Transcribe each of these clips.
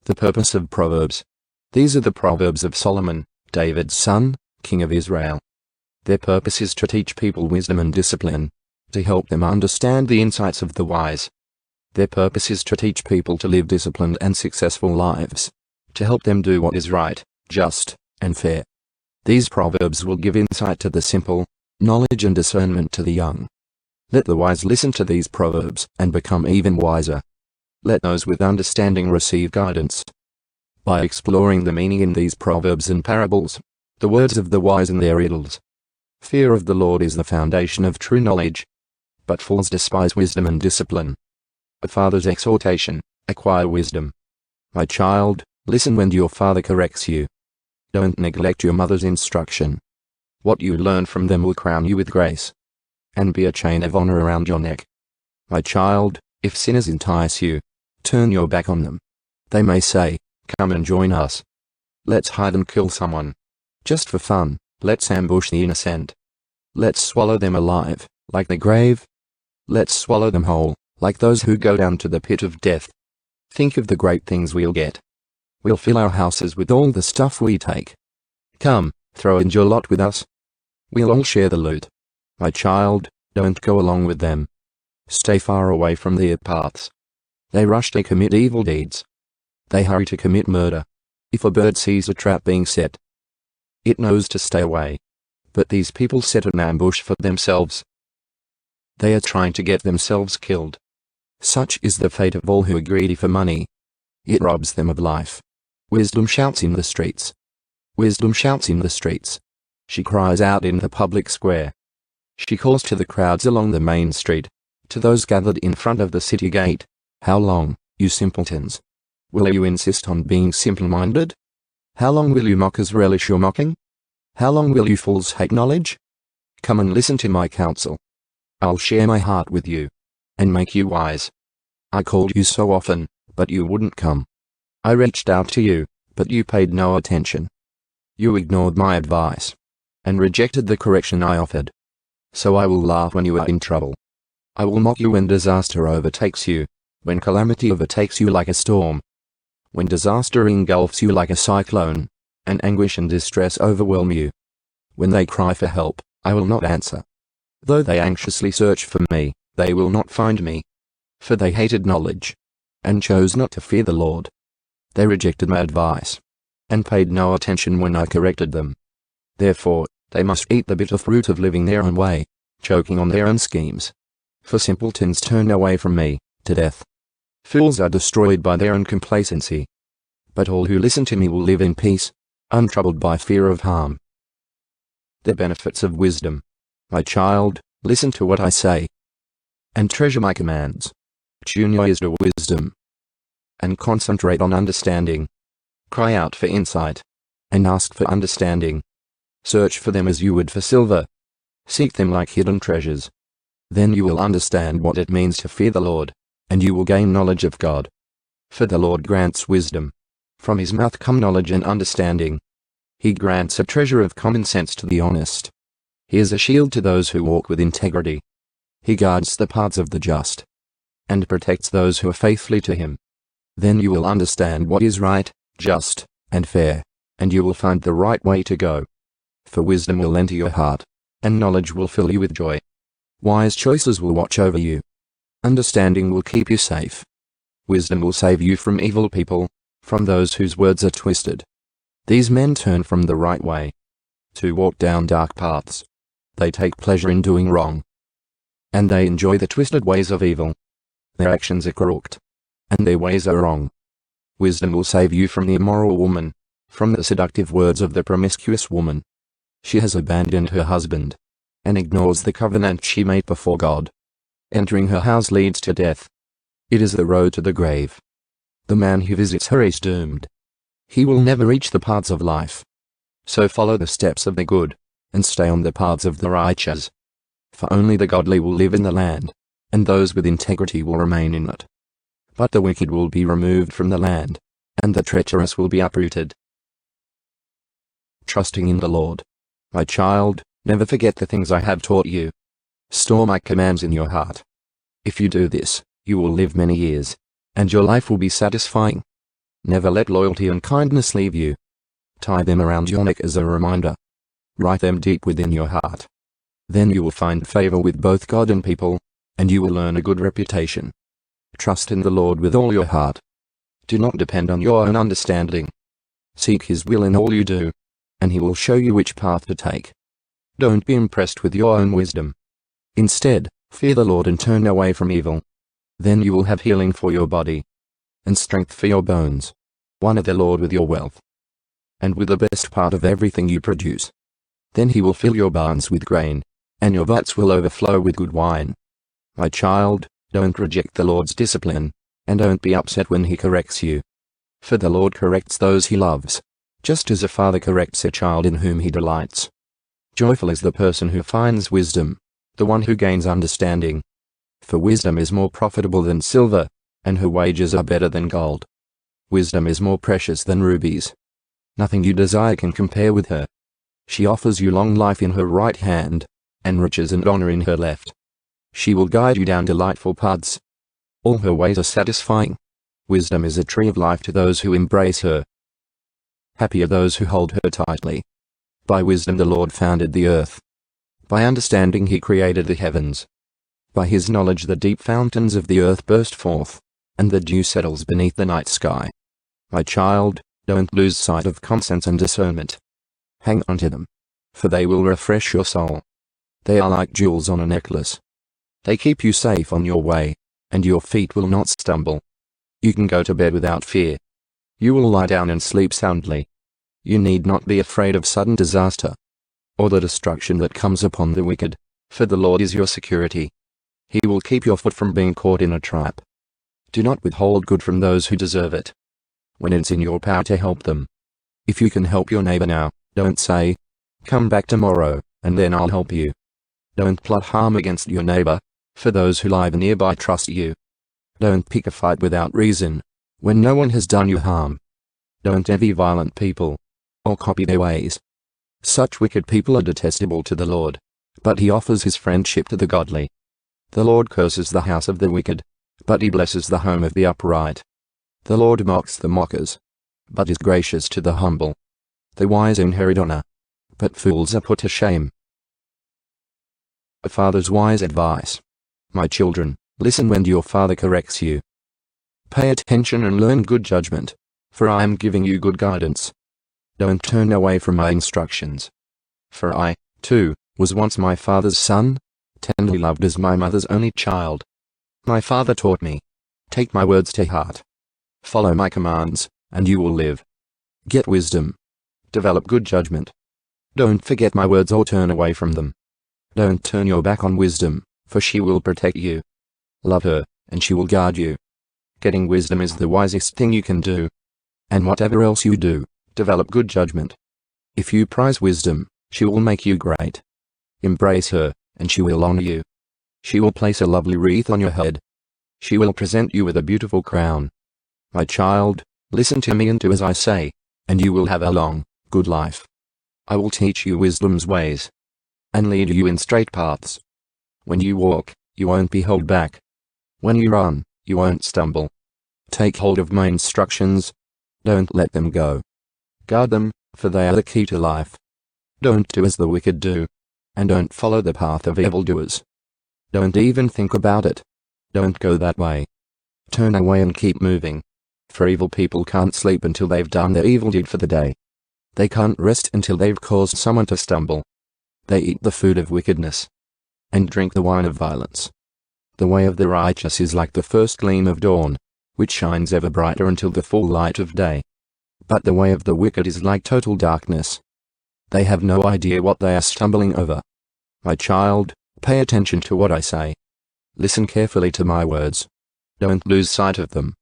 The purpose of Proverbs. These are the Proverbs of Solomon, David's son, king of Israel. Their purpose is to teach people wisdom and discipline, to help them understand the insights of the wise. Their purpose is to teach people to live disciplined and successful lives, to help them do what is right, just, and fair. These Proverbs will give insight to the simple, knowledge and discernment to the young. Let the wise listen to these Proverbs and become even wiser. Let those with understanding receive guidance. By exploring the meaning in these proverbs and parables, the words of the wise and their riddles. Fear of the Lord is the foundation of true knowledge, but fools despise wisdom and discipline. A father's exhortation, acquire wisdom. My child, listen when your father corrects you. Don't neglect your mother's instruction. What you learn from them will crown you with grace, and be a chain of honor around your neck. My child, if sinners entice you, turn your back on them. They may say, come and join us. Let's hide and kill someone. Just for fun, let's ambush the innocent. Let's swallow them alive, like the grave. Let's swallow them whole, like those who go down to the pit of death. Think of the great things we'll get. We'll fill our houses with all the stuff we take. Come, throw in your lot with us. We'll all share the loot. My child, don't go along with them. Stay far away from their paths. They rush to commit evil deeds. They hurry to commit murder. If a bird sees a trap being set, it knows to stay away. But these people set an ambush for themselves. They are trying to get themselves killed. Such is the fate of all who are greedy for money. It robs them of life. Wisdom shouts in the streets. Wisdom shouts in the streets. She cries out in the public square. She calls to the crowds along the main street, to those gathered in front of the city gate. How long, you simpletons? Will you insist on being simple-minded? How long will you mockers relish your mocking? How long will you fools hate knowledge? Come and listen to my counsel. I'll share my heart with you, and make you wise. I called you so often, but you wouldn't come. I reached out to you, but you paid no attention. You ignored my advice, and rejected the correction I offered. So I will laugh when you are in trouble. I will mock you when disaster overtakes you, when calamity overtakes you like a storm, when disaster engulfs you like a cyclone, and anguish and distress overwhelm you. When they cry for help, I will not answer. Though they anxiously search for me, they will not find me. For they hated knowledge, and chose not to fear the Lord. They rejected my advice, and paid no attention when I corrected them. Therefore, they must eat the bitter fruit of living their own way, choking on their own schemes. For simpletons turn away from me, to death. Fools are destroyed by their own complacency. But all who listen to me will live in peace, untroubled by fear of harm. The benefits of wisdom. My child, listen to what I say, and treasure my commands. Tune your ears to wisdom, and concentrate on understanding. Cry out for insight, and ask for understanding. Search for them as you would for silver. Seek them like hidden treasures. Then you will understand what it means to fear the Lord, and you will gain knowledge of God. For the Lord grants wisdom. From his mouth come knowledge and understanding. He grants a treasure of common sense to the honest. He is a shield to those who walk with integrity. He guards the paths of the just, and protects those who are faithfully to him. Then you will understand what is right, just, and fair, and you will find the right way to go. For wisdom will enter your heart, and knowledge will fill you with joy. Wise choices will watch over you. Understanding will keep you safe. Wisdom will save you from evil people, from those whose words are twisted. These men turn from the right way, to walk down dark paths. They take pleasure in doing wrong, and they enjoy the twisted ways of evil. Their actions are corrupt, and their ways are wrong. Wisdom will save you from the immoral woman, from the seductive words of the promiscuous woman. She has abandoned her husband, and ignores the covenant she made before God. Entering her house leads to death. It is the road to the grave. The man who visits her is doomed. He will never reach the paths of life. So follow the steps of the good, and stay on the paths of the righteous. For only the godly will live in the land, and those with integrity will remain in it. But the wicked will be removed from the land, and the treacherous will be uprooted. Trusting in the Lord. My child, never forget the things I have taught you. Store my commands in your heart. If you do this, you will live many years, and your life will be satisfying. Never let loyalty and kindness leave you. Tie them around your neck as a reminder. Write them deep within your heart. Then you will find favor with both God and people, and you will earn a good reputation. Trust in the Lord with all your heart. Do not depend on your own understanding. Seek His will in all you do, and He will show you which path to take. Don't be impressed with your own wisdom. Instead, fear the Lord and turn away from evil. Then you will have healing for your body, and strength for your bones. Honor the Lord with your wealth, and with the best part of everything you produce. Then He will fill your barns with grain, and your vats will overflow with good wine. My child, don't reject the Lord's discipline, and don't be upset when He corrects you. For the Lord corrects those He loves, just as a father corrects a child in whom He delights. Joyful is the person who finds wisdom, the one who gains understanding. For wisdom is more profitable than silver, and her wages are better than gold. Wisdom is more precious than rubies. Nothing you desire can compare with her. She offers you long life in her right hand, and riches and honor in her left. She will guide you down delightful paths. All her ways are satisfying. Wisdom is a tree of life to those who embrace her. Happy are those who hold her tightly. By wisdom the Lord founded the earth. By understanding He created the heavens. By His knowledge the deep fountains of the earth burst forth, and the dew settles beneath the night sky. My child, don't lose sight of common sense and discernment. Hang on to them, for they will refresh your soul. They are like jewels on a necklace. They keep you safe on your way, and your feet will not stumble. You can go to bed without fear. You will lie down and sleep soundly. You need not be afraid of sudden disaster, or the destruction that comes upon the wicked, for the Lord is your security. He will keep your foot from being caught in a trap. Do not withhold good from those who deserve it, when it's in your power to help them. If you can help your neighbor now, don't say, "Come back tomorrow, and then I'll help you." Don't plot harm against your neighbor, for those who live nearby trust you. Don't pick a fight without reason, when no one has done you harm. Don't envy violent people, or copy their ways. Such wicked people are detestable to the Lord, but He offers His friendship to the godly. The Lord curses the house of the wicked, but He blesses the home of the upright. The Lord mocks the mockers, but is gracious to the humble. The wise inherit honor, but fools are put to shame. A father's wise advice. My children, listen when your father corrects you. Pay attention and learn good judgment, for I am giving you good guidance. Don't turn away from my instructions. For I, too, was once my father's son, tenderly loved as my mother's only child. My father taught me, take my words to heart. Follow my commands, and you will live. Get wisdom. Develop good judgment. Don't forget my words or turn away from them. Don't turn your back on wisdom, for she will protect you. Love her, and she will guard you. Getting wisdom is the wisest thing you can do. And whatever else you do, develop good judgment. If you prize wisdom, she will make you great. Embrace her, and she will honor you. She will place a lovely wreath on your head. She will present you with a beautiful crown. My child, listen to me and do as I say, and you will have a long, good life. I will teach you wisdom's ways, and lead you in straight paths. When you walk, you won't be held back. When you run, you won't stumble. Take hold of my instructions. Don't let them go. Guard them, for they are the key to life. Don't do as the wicked do, and don't follow the path of evildoers. Don't even think about it. Don't go that way. Turn away and keep moving. For evil people can't sleep until they've done their evil deed for the day. They can't rest until they've caused someone to stumble. They eat the food of wickedness, and drink the wine of violence. The way of the righteous is like the first gleam of dawn, which shines ever brighter until the full light of day. But the way of the wicked is like total darkness. They have no idea what they are stumbling over. My child, pay attention to what I say. Listen carefully to my words. Don't lose sight of them.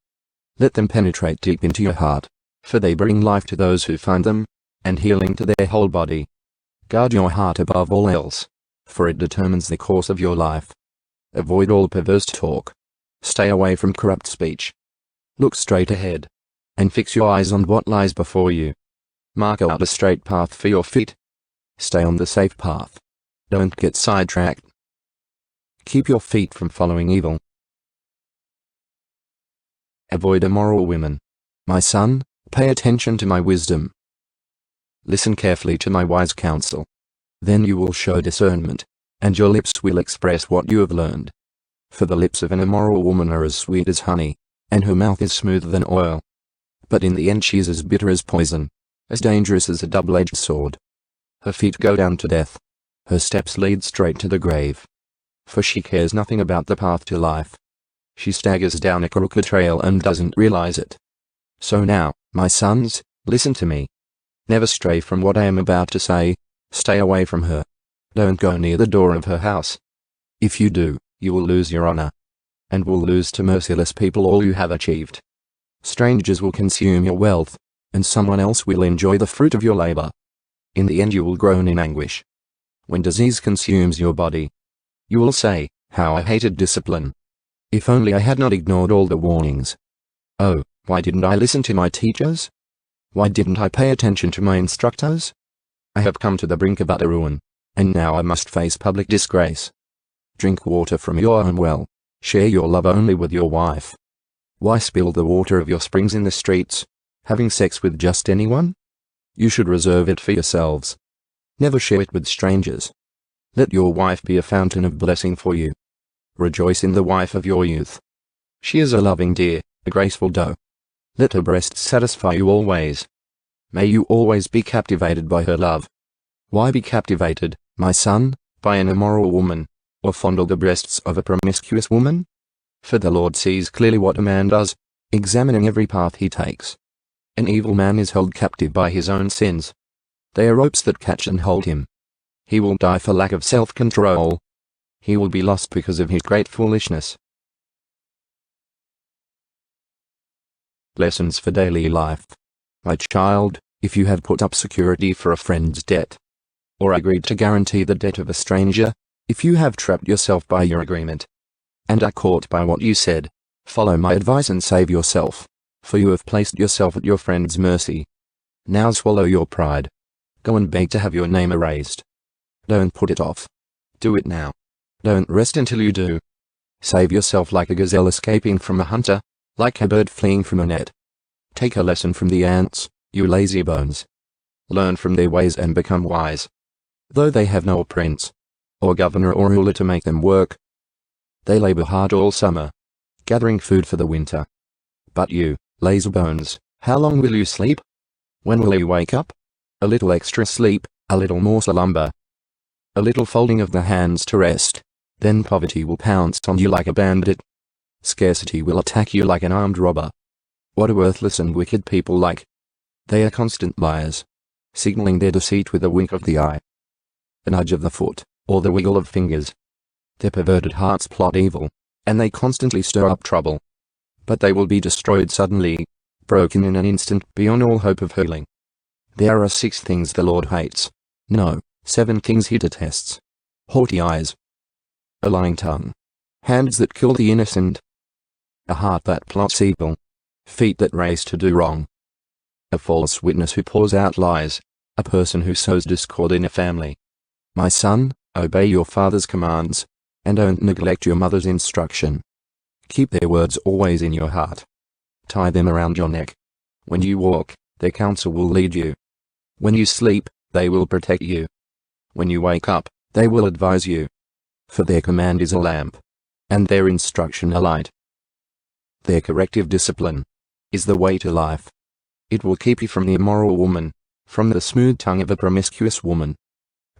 Let them penetrate deep into your heart, for they bring life to those who find them, and healing to their whole body. Guard your heart above all else, for it determines the course of your life. Avoid all perverse talk. Stay away from corrupt speech. Look straight ahead, and fix your eyes on what lies before you. Mark out a straight path for your feet. Stay on the safe path. Don't get sidetracked. Keep your feet from following evil. Avoid immoral women. My son, pay attention to my wisdom. Listen carefully to my wise counsel. Then you will show discernment, and your lips will express what you have learned. For the lips of an immoral woman are as sweet as honey, and her mouth is smoother than oil. But in the end she is as bitter as poison, as dangerous as a double-edged sword. Her feet go down to death. Her steps lead straight to the grave. For she cares nothing about the path to life. She staggers down a crooked trail and doesn't realize it. So now, my sons, listen to me. Never stray from what I am about to say. Stay away from her. Don't go near the door of her house. If you do, you will lose your honor, and will lose to merciless people all you have achieved. Strangers will consume your wealth, and someone else will enjoy the fruit of your labor. In the end you will groan in anguish. When disease consumes your body, you will say, "How I hated discipline. If only I had not ignored all the warnings. Oh, why didn't I listen to my teachers? Why didn't I pay attention to my instructors? I have come to the brink of utter ruin, and now I must face public disgrace. Drink water from your own well. Share your love only with your wife. Why spill the water of your springs in the streets, having sex with just anyone? You should reserve it for yourselves. Never share it with strangers. Let your wife be a fountain of blessing for you. Rejoice in the wife of your youth. She is a loving deer, a graceful doe. Let her breasts satisfy you always. May you always be captivated by her love. Why be captivated, my son, by an immoral woman, or fondle the breasts of a promiscuous woman? For the Lord sees clearly what a man does, examining every path he takes. An evil man is held captive by his own sins. They are ropes that catch and hold him. He will die for lack of self-control. He will be lost because of his great foolishness. Lessons for daily life. My child, if you have put up security for a friend's debt, or agreed to guarantee the debt of a stranger, if you have trapped yourself by your agreement, and are caught by what you said, follow my advice and save yourself, for you have placed yourself at your friend's mercy. Now swallow your pride. Go and beg to have your name erased. Don't put it off. Do it now. Don't rest until you do. Save yourself like a gazelle escaping from a hunter, like a bird fleeing from a net. Take a lesson from the ants, you lazy bones. Learn from their ways and become wise. Though they have no prince, or governor or ruler to make them work, they labor hard all summer, gathering food for the winter. But you, lazy bones, how long will you sleep? When will you wake up? A little extra sleep, a little more slumber, a little folding of the hands to rest. Then poverty will pounce on you like a bandit. Scarcity will attack you like an armed robber. What a worthless and wicked people like. They are constant liars, signaling their deceit with a wink of the eye, a nudge of the foot, or the wiggle of fingers. Their perverted hearts plot evil, and they constantly stir up trouble. But they will be destroyed suddenly, broken in an instant beyond all hope of healing. There are 6 things the Lord hates. No, 7 things he detests. Haughty eyes, a lying tongue, hands that kill the innocent, a heart that plots evil, feet that race to do wrong, a false witness who pours out lies, a person who sows discord in a family. My son, obey your father's commands, and don't neglect your mother's instruction. Keep their words always in your heart. Tie them around your neck. When you walk, their counsel will lead you. When you sleep, they will protect you. When you wake up, they will advise you. For their command is a lamp, and their instruction a light. Their corrective discipline is the way to life. It will keep you from the immoral woman, from the smooth tongue of a promiscuous woman.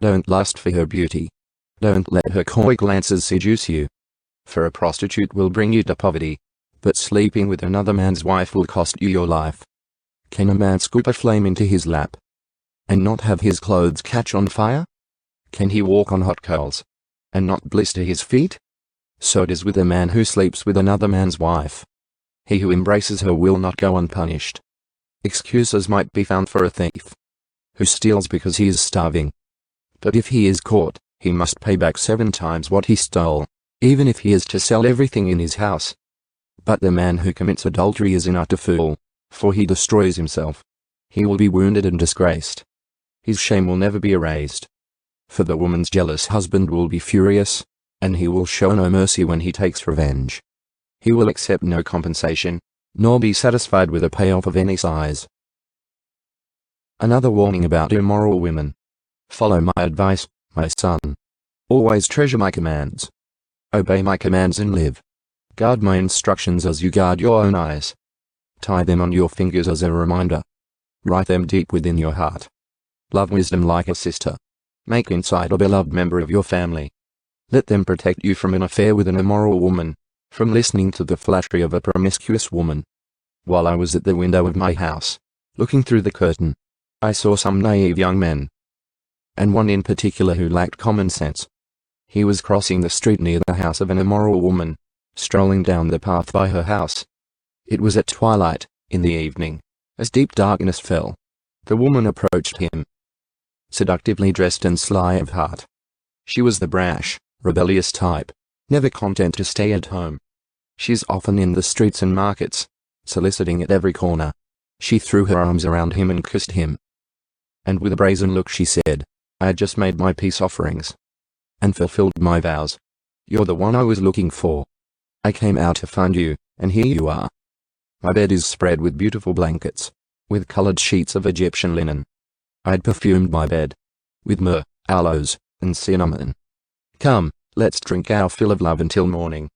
Don't lust for her beauty. Don't let her coy glances seduce you. For a prostitute will bring you to poverty, but sleeping with another man's wife will cost you your life. Can a man scoop a flame into his lap, and not have his clothes catch on fire? Can he walk on hot coals, and not blister his feet? So it is with a man who sleeps with another man's wife. He who embraces her will not go unpunished. Excuses might be found for a thief who steals because he is starving. But if he is caught, he must pay back 7 times what he stole, even if he is to sell everything in his house. But the man who commits adultery is an utter fool, for he destroys himself. He will be wounded and disgraced. His shame will never be erased. For the woman's jealous husband will be furious, and he will show no mercy when he takes revenge. He will accept no compensation, nor be satisfied with a payoff of any size. Another warning about immoral women. Follow my advice, my son. Always treasure my commands. Obey my commands and live. Guard my instructions as you guard your own eyes. Tie them on your fingers as a reminder. Write them deep within your heart. Love wisdom like a sister. Make inside a beloved member of your family. Let them protect you from an affair with an immoral woman, from listening to the flattery of a promiscuous woman. While I was at the window of my house, looking through the curtain, I saw some naive young men, and one in particular who lacked common sense. He was crossing the street near the house of an immoral woman, strolling down the path by her house. It was at twilight, in the evening, as deep darkness fell. The woman approached him, seductively dressed and sly of heart. She was the brash, rebellious type, never content to stay at home. She's often in the streets and markets, soliciting at every corner. She threw her arms around him and kissed him. And with a brazen look she said, I had just made my peace offerings and fulfilled my vows. You're the one I was looking for. I came out to find you, and here you are. My bed is spread with beautiful blankets, with colored sheets of Egyptian linen. I had perfumed my bed with myrrh, aloes, and cinnamon. Come, let's drink our fill of love until morning.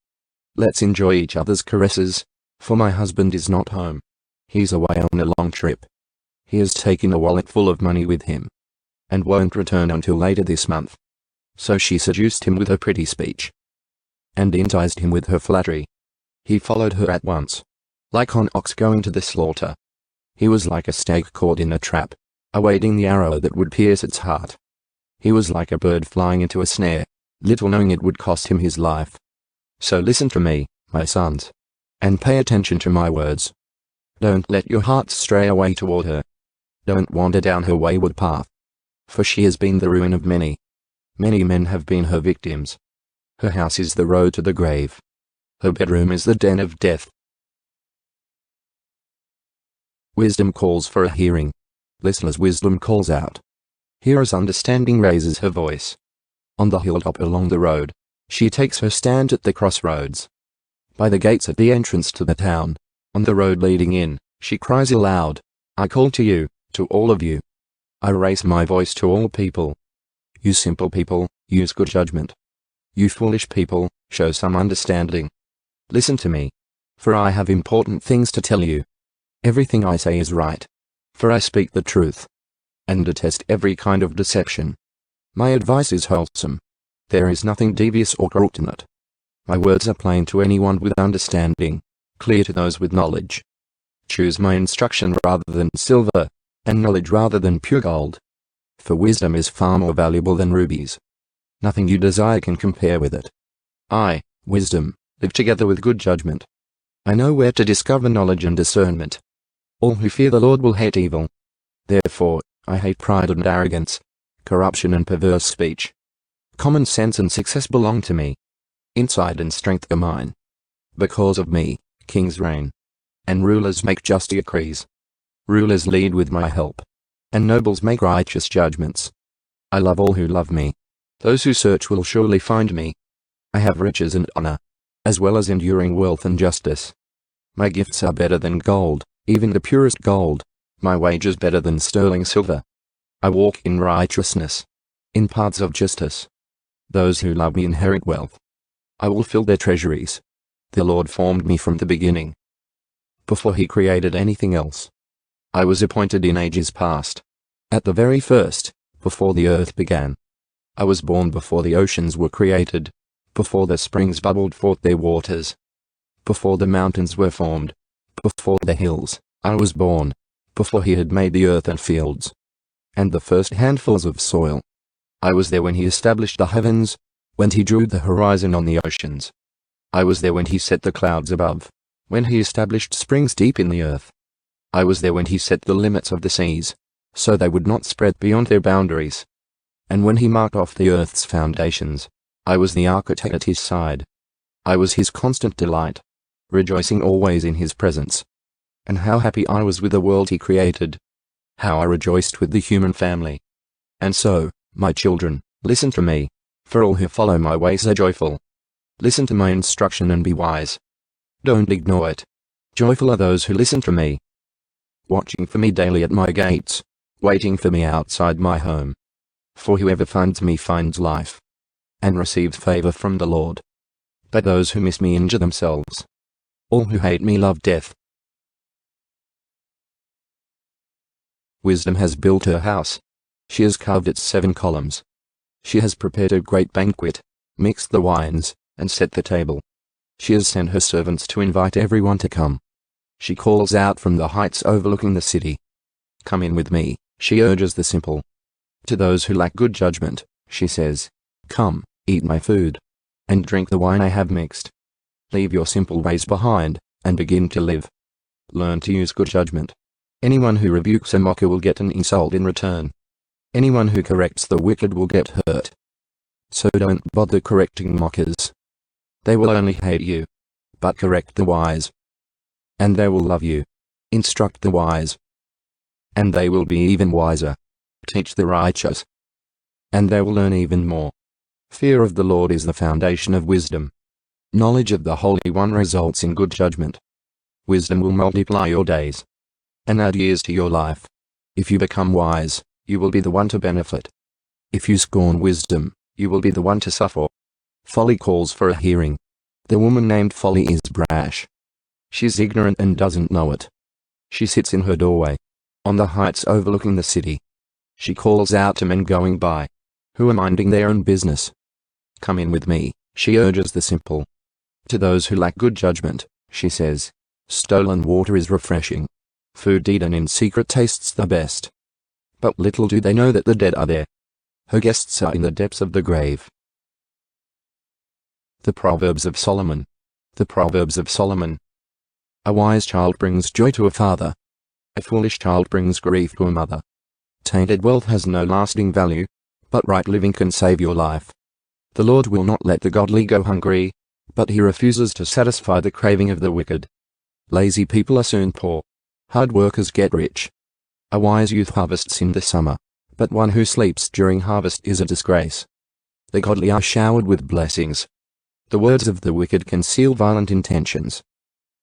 Let's enjoy each other's caresses, for my husband is not home. He's away on a long trip. He has taken a wallet full of money with him, and won't return until later this month. So she seduced him with her pretty speech, and enticed him with her flattery. He followed her at once, like an ox going to the slaughter. He was like a stag caught in a trap, awaiting the arrow that would pierce its heart. He was like a bird flying into a snare, little knowing it would cost him his life. So listen to me, my sons, and pay attention to my words. Don't let your hearts stray away toward her. Don't wander down her wayward path, for she has been the ruin of many. Many men have been her victims. Her house is the road to the grave. Her bedroom is the den of death. Wisdom calls for a hearing. Listen as wisdom calls out. Hear as understanding raises her voice. On the hilltop along the road, she takes her stand at the crossroads. By the gates at the entrance to the town, on the road leading in, she cries aloud, I call to you, to all of you. I raise my voice to all people. You simple people, use good judgment. You foolish people, show some understanding. Listen to me, for I have important things to tell you. Everything I say is right, for I speak the truth, and detest every kind of deception. My advice is wholesome. There is nothing devious or corrupt in it. My words are plain to anyone with understanding, clear to those with knowledge. Choose my instruction rather than silver, and knowledge rather than pure gold. For wisdom is far more valuable than rubies. Nothing you desire can compare with it. I, wisdom, live together with good judgment. I know where to discover knowledge and discernment. All who fear the Lord will hate evil. Therefore, I hate pride and arrogance, corruption and perverse speech. Common sense and success belong to me. Insight and strength are mine. Because of me, kings reign, and rulers make just decrees. Rulers lead with my help, and nobles make righteous judgments. I love all who love me. Those who search will surely find me. I have riches and honor, as well as enduring wealth and justice. My gifts are better than gold, even the purest gold. My wage is better than sterling silver. I walk in righteousness, in paths of justice. Those who love me inherit wealth. I will fill their treasuries. The Lord formed me from the beginning, before he created anything else. I was appointed in ages past, at the very first, before the earth began. I was born before the oceans were created, before the springs bubbled forth their waters, before the mountains were formed, before the hills. I was born, before he had made the earth and fields, and the first handfuls of soil. I was there when he established the heavens, when he drew the horizon on the oceans. I was there when he set the clouds above, when he established springs deep in the earth. I was there when he set the limits of the seas, so they would not spread beyond their boundaries. And when he marked off the earth's foundations, I was the architect at his side. I was his constant delight, rejoicing always in his presence. And how happy I was with the world he created. How I rejoiced with the human family. And so, my children, listen to me, for all who follow my ways are joyful. Listen to my instruction and be wise. Don't ignore it, Joyful are those who listen to me, watching for me daily at my gates, waiting for me outside my home. For whoever finds me finds life, and receives favor from the Lord. But those who miss me injure themselves. All who hate me love death. Wisdom has built her house. She has carved its 7 columns. She has prepared a great banquet, mixed the wines, and set the table. She has sent her servants to invite everyone to come. She calls out from the heights overlooking the city. Come in with me, she urges the simple. To those who lack good judgment, she says, come, eat my food, and drink the wine I have mixed. Leave your simple ways behind, and begin to live. Learn to use good judgment. Anyone who rebukes a mocker will get an insult in return. Anyone who corrects the wicked will get hurt. So don't bother correcting mockers. They will only hate you. But correct the wise, and they will love you. Instruct the wise, and they will be even wiser. Teach the righteous, and they will learn even more. Fear of the Lord is the foundation of wisdom. Knowledge of the Holy One results in good judgment. Wisdom will multiply your days and add years to your life. If you become wise, you will be the one to benefit. If you scorn wisdom, you will be the one to suffer. Folly calls for a hearing. The woman named Folly is brash. She's ignorant and doesn't know it. She sits in her doorway, on the heights overlooking the city. She calls out to men going by, who are minding their own business. Come in with me, she urges the simple. To those who lack good judgment, she says, stolen water is refreshing. Food eaten in secret tastes the best. But little do they know that the dead are there. Her guests are in the depths of the grave. The Proverbs of Solomon. The Proverbs of Solomon. A wise child brings joy to a father. A foolish child brings grief to a mother. Tainted wealth has no lasting value, but right living can save your life. The Lord will not let the godly go hungry, but he refuses to satisfy the craving of the wicked. Lazy people are soon poor. Hard workers get rich. A wise youth harvests in the summer, but one who sleeps during harvest is a disgrace. The godly are showered with blessings. The words of the wicked conceal violent intentions.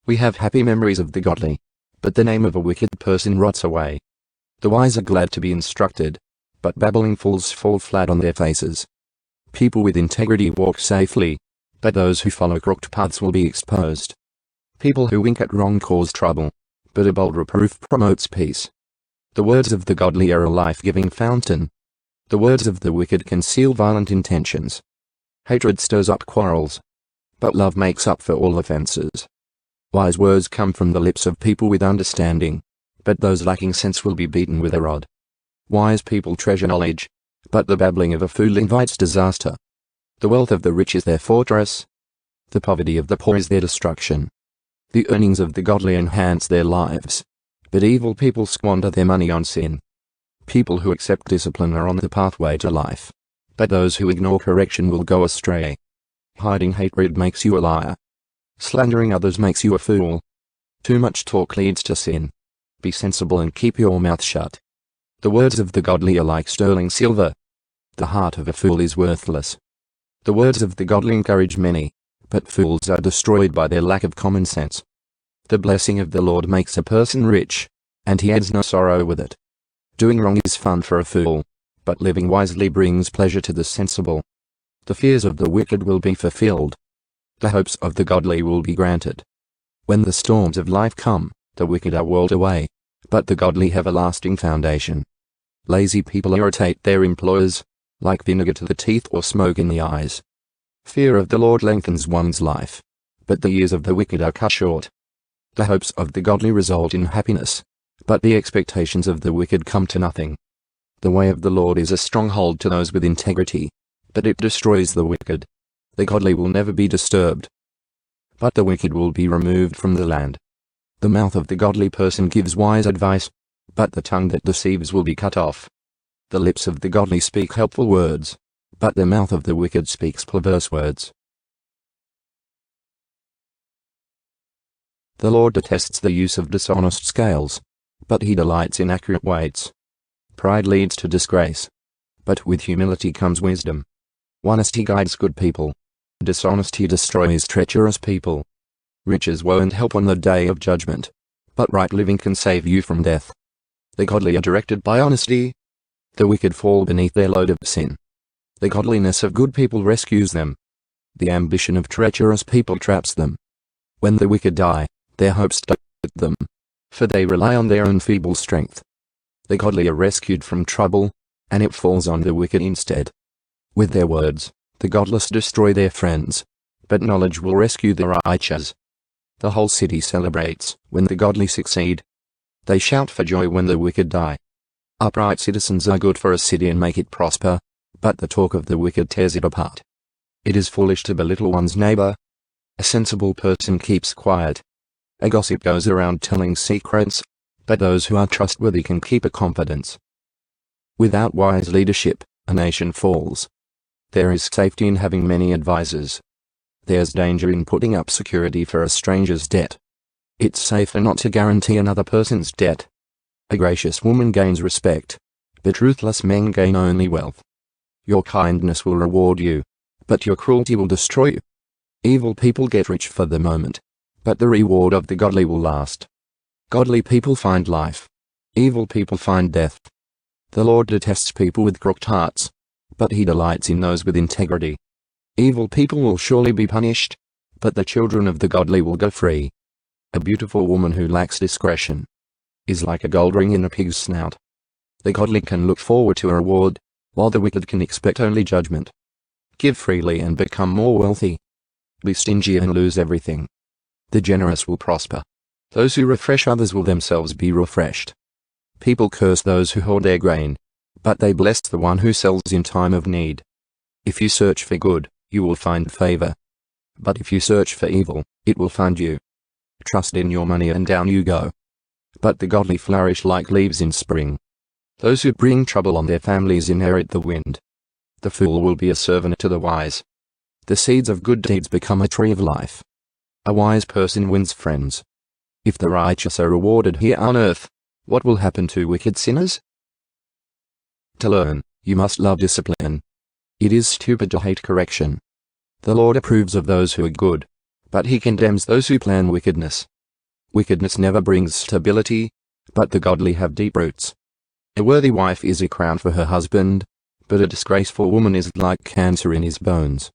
We have happy memories of the godly, but the name of a wicked person rots away. The wise are glad to be instructed, but babbling fools fall flat on their faces. People with integrity walk safely, but those who follow crooked paths will be exposed. People who wink at wrong cause trouble, but a bold reproof promotes peace. The words of the godly are a life-giving fountain. The words of the wicked conceal violent intentions. Hatred stirs up quarrels, but love makes up for all offenses. Wise words come from the lips of people with understanding, but those lacking sense will be beaten with a rod. Wise people treasure knowledge, but the babbling of a fool invites disaster. The wealth of the rich is their fortress. The poverty of the poor is their destruction. The earnings of the godly enhance their lives, but evil people squander their money on sin. People who accept discipline are on the pathway to life, but those who ignore correction will go astray. Hiding hatred makes you a liar. Slandering others makes you a fool. Too much talk leads to sin. Be sensible and keep your mouth shut. The words of the godly are like sterling silver. The heart of a fool is worthless. The words of the godly encourage many, but fools are destroyed by their lack of common sense. The blessing of the Lord makes a person rich, and he adds no sorrow with it. Doing wrong is fun for a fool, but living wisely brings pleasure to the sensible. The fears of the wicked will be fulfilled. The hopes of the godly will be granted. When the storms of life come, the wicked are whirled away, but the godly have a lasting foundation. Lazy people irritate their employers, like vinegar to the teeth or smoke in the eyes. Fear of the Lord lengthens one's life, but the years of the wicked are cut short. The hopes of the godly result in happiness, but the expectations of the wicked come to nothing. The way of the Lord is a stronghold to those with integrity, but it destroys the wicked. The godly will never be disturbed, but the wicked will be removed from the land. The mouth of the godly person gives wise advice, but the tongue that deceives will be cut off. The lips of the godly speak helpful words, but the mouth of the wicked speaks perverse words. The Lord detests the use of dishonest scales, but he delights in accurate weights. Pride leads to disgrace, but with humility comes wisdom. Honesty guides good people. Dishonesty destroys treacherous people. Riches won't help on the day of judgment, but right living can save you from death. The godly are directed by honesty. The wicked fall beneath their load of sin. The godliness of good people rescues them. The ambition of treacherous people traps them. When the wicked die, their hopes die with them, for they rely on their own feeble strength. The godly are rescued from trouble, and it falls on the wicked instead. With their words, the godless destroy their friends, but knowledge will rescue the righteous. The whole city celebrates when the godly succeed. They shout for joy when the wicked die. Upright citizens are good for a city and make it prosper, but the talk of the wicked tears it apart. It is foolish to belittle one's neighbor. A sensible person keeps quiet. A gossip goes around telling secrets, but those who are trustworthy can keep a confidence. Without wise leadership, a nation falls. There is safety in having many advisers. There's danger in putting up security for a stranger's debt. It's safer not to guarantee another person's debt. A gracious woman gains respect, but ruthless men gain only wealth. Your kindness will reward you, but your cruelty will destroy you. Evil people get rich for the moment, but the reward of the godly will last. Godly people find life. Evil people find death. The Lord detests people with crooked hearts, but he delights in those with integrity. Evil people will surely be punished, but the children of the godly will go free. A beautiful woman who lacks discretion is like a gold ring in a pig's snout. The godly can look forward to a reward, while the wicked can expect only judgment. Give freely and become more wealthy. Be stingy and lose everything. The generous will prosper. Those who refresh others will themselves be refreshed. People curse those who hoard their grain, but they bless the one who sells in time of need. If you search for good, you will find favor. But if you search for evil, it will find you. Trust in your money and down you go. But the godly flourish like leaves in spring. Those who bring trouble on their families inherit the wind. The fool will be a servant to the wise. The seeds of good deeds become a tree of life. A wise person wins friends. If the righteous are rewarded here on earth, what will happen to wicked sinners? To learn, you must love discipline. It is stupid to hate correction. The Lord approves of those who are good, but he condemns those who plan wickedness. Wickedness never brings stability, but the godly have deep roots. A worthy wife is a crown for her husband, but a disgraceful woman is like cancer in his bones.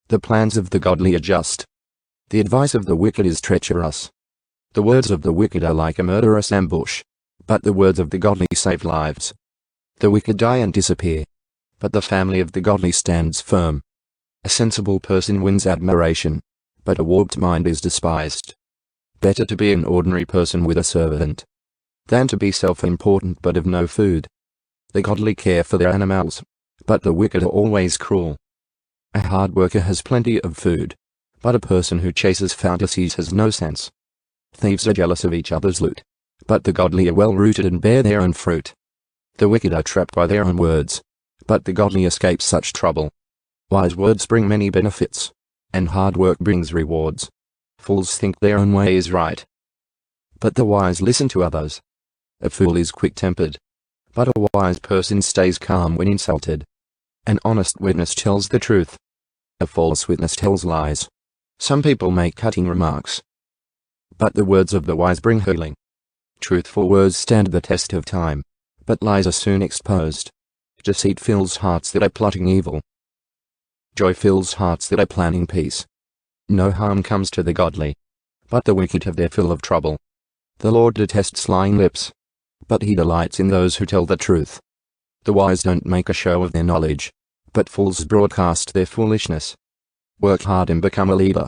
The plans of the godly are just. The advice of the wicked is treacherous. The words of the wicked are like a murderous ambush, but the words of the godly save lives. The wicked die and disappear, but the family of the godly stands firm. A sensible person wins admiration, but a warped mind is despised. Better to be an ordinary person with a servant, than to be self-important but of no food. The godly care for their animals, but the wicked are always cruel. A hard worker has plenty of food, but a person who chases fantasies has no sense. Thieves are jealous of each other's loot, but the godly are well-rooted and bear their own fruit. The wicked are trapped by their own words, but the godly escape such trouble. Wise words bring many benefits, and hard work brings rewards. Fools think their own way is right, but the wise listen to others. A fool is quick-tempered, but a wise person stays calm when insulted. An honest witness tells the truth. A false witness tells lies. Some people make cutting remarks, but the words of the wise bring healing. Truthful words stand the test of time, but lies are soon exposed. Deceit fills hearts that are plotting evil. Joy fills hearts that are planning peace. No harm comes to the godly, but the wicked have their fill of trouble. The Lord detests lying lips, but he delights in those who tell the truth. The wise don't make a show of their knowledge, but fools broadcast their foolishness. Work hard and become a leader.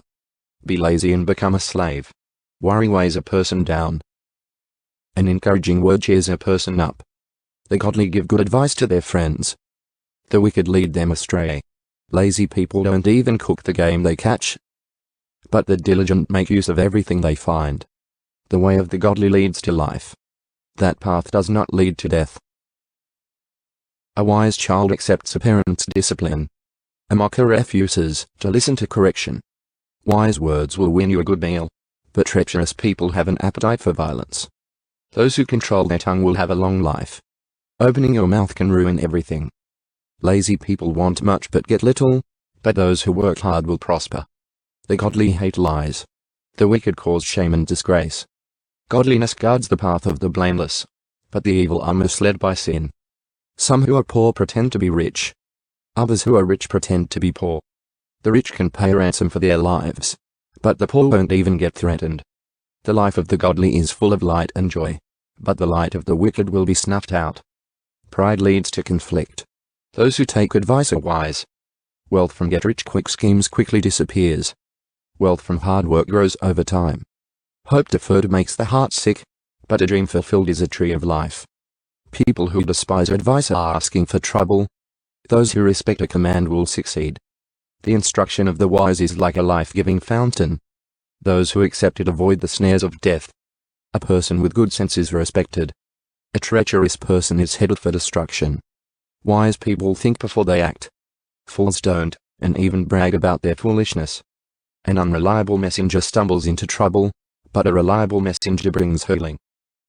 Be lazy and become a slave. Worry weighs a person down. An encouraging word cheers a person up. The godly give good advice to their friends. The wicked lead them astray. Lazy people don't even cook the game they catch, but the diligent make use of everything they find. The way of the godly leads to life. That path does not lead to death. A wise child accepts a parent's discipline. A mocker refuses to listen to correction. Wise words will win you a good meal, but treacherous people have an appetite for violence. Those who control their tongue will have a long life. Opening your mouth can ruin everything. Lazy people want much but get little, but those who work hard will prosper. The godly hate lies. The wicked cause shame and disgrace. Godliness guards the path of the blameless, but the evil are misled by sin. Some who are poor pretend to be rich. Others who are rich pretend to be poor. The rich can pay ransom for their lives, but the poor won't even get threatened. The life of the godly is full of light and joy, but the light of the wicked will be snuffed out. Pride leads to conflict. Those who take advice are wise. Wealth from get-rich-quick schemes quickly disappears. Wealth from hard work grows over time. Hope deferred makes the heart sick, but a dream fulfilled is a tree of life. People who despise advice are asking for trouble. Those who respect a command will succeed. The instruction of the wise is like a life-giving fountain. Those who accept it avoid the snares of death. A person with good sense is respected. A treacherous person is headed for destruction. Wise people think before they act. Fools don't, and even brag about their foolishness. An unreliable messenger stumbles into trouble, but a reliable messenger brings healing.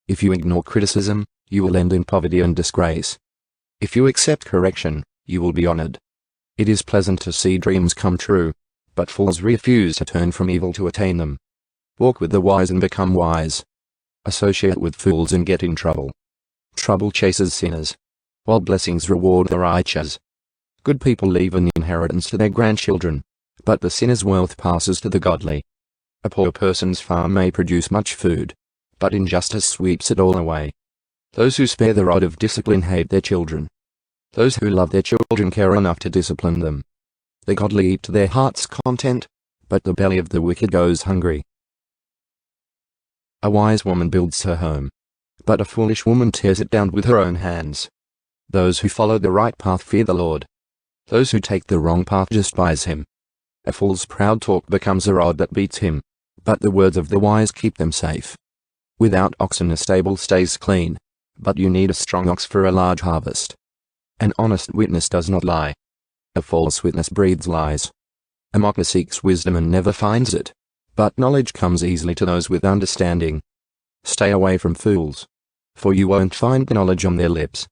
If you ignore criticism, you will end in poverty and disgrace. If you accept correction, you will be honored. It is pleasant to see dreams come true, but fools refuse to turn from evil to attain them. Walk with the wise and become wise. Associate with fools and get in trouble. Trouble chases sinners, while blessings reward the righteous. Good people leave an inheritance to their grandchildren, but the sinner's wealth passes to the godly. A poor person's farm may produce much food, but injustice sweeps it all away. Those who spare the rod of discipline hate their children. Those who love their children care enough to discipline them. The godly eat to their heart's content, but the belly of the wicked goes hungry. A wise woman builds her home, but a foolish woman tears it down with her own hands. Those who follow the right path fear the Lord. Those who take the wrong path despise him. A fool's proud talk becomes a rod that beats him, but the words of the wise keep them safe. Without oxen a stable stays clean, but you need a strong ox for a large harvest. An honest witness does not lie. A false witness breathes lies. A mocker seeks wisdom and never finds it, but knowledge comes easily to those with understanding. Stay away from fools, for you won't find knowledge on their lips.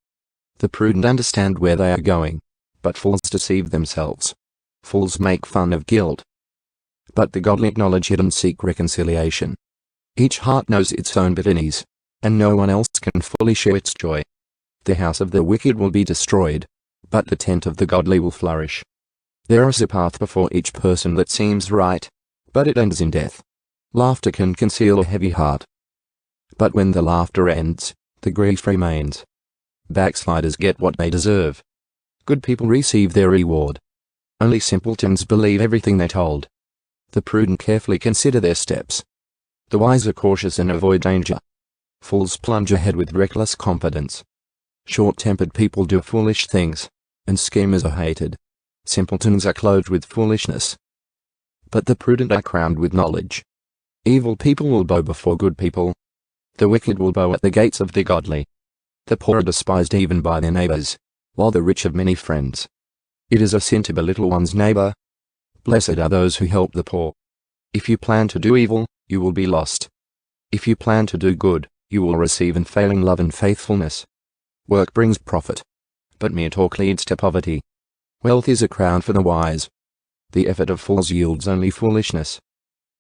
The prudent understand where they are going, but fools deceive themselves. Fools make fun of guilt, but the godly acknowledge it and seek reconciliation. Each heart knows its own bitterness, and no one else can fully share its joy. The house of the wicked will be destroyed, but the tent of the godly will flourish. There is a path before each person that seems right, but it ends in death. Laughter can conceal a heavy heart, but when the laughter ends, the grief remains. Backsliders get what they deserve. Good people receive their reward. Only simpletons believe everything they're told. The prudent carefully consider their steps. The wise are cautious and avoid danger. Fools plunge ahead with reckless confidence. Short-tempered people do foolish things, and schemers are hated. Simpletons are clothed with foolishness, but the prudent are crowned with knowledge. Evil people will bow before good people. The wicked will bow at the gates of the godly. The poor are despised even by their neighbors, while the rich have many friends. It is a sin to belittle one's neighbor. Blessed are those who help the poor. If you plan to do evil, you will be lost. If you plan to do good, you will receive unfailing love and faithfulness. Work brings profit, but mere talk leads to poverty. Wealth is a crown for the wise. The effort of fools yields only foolishness.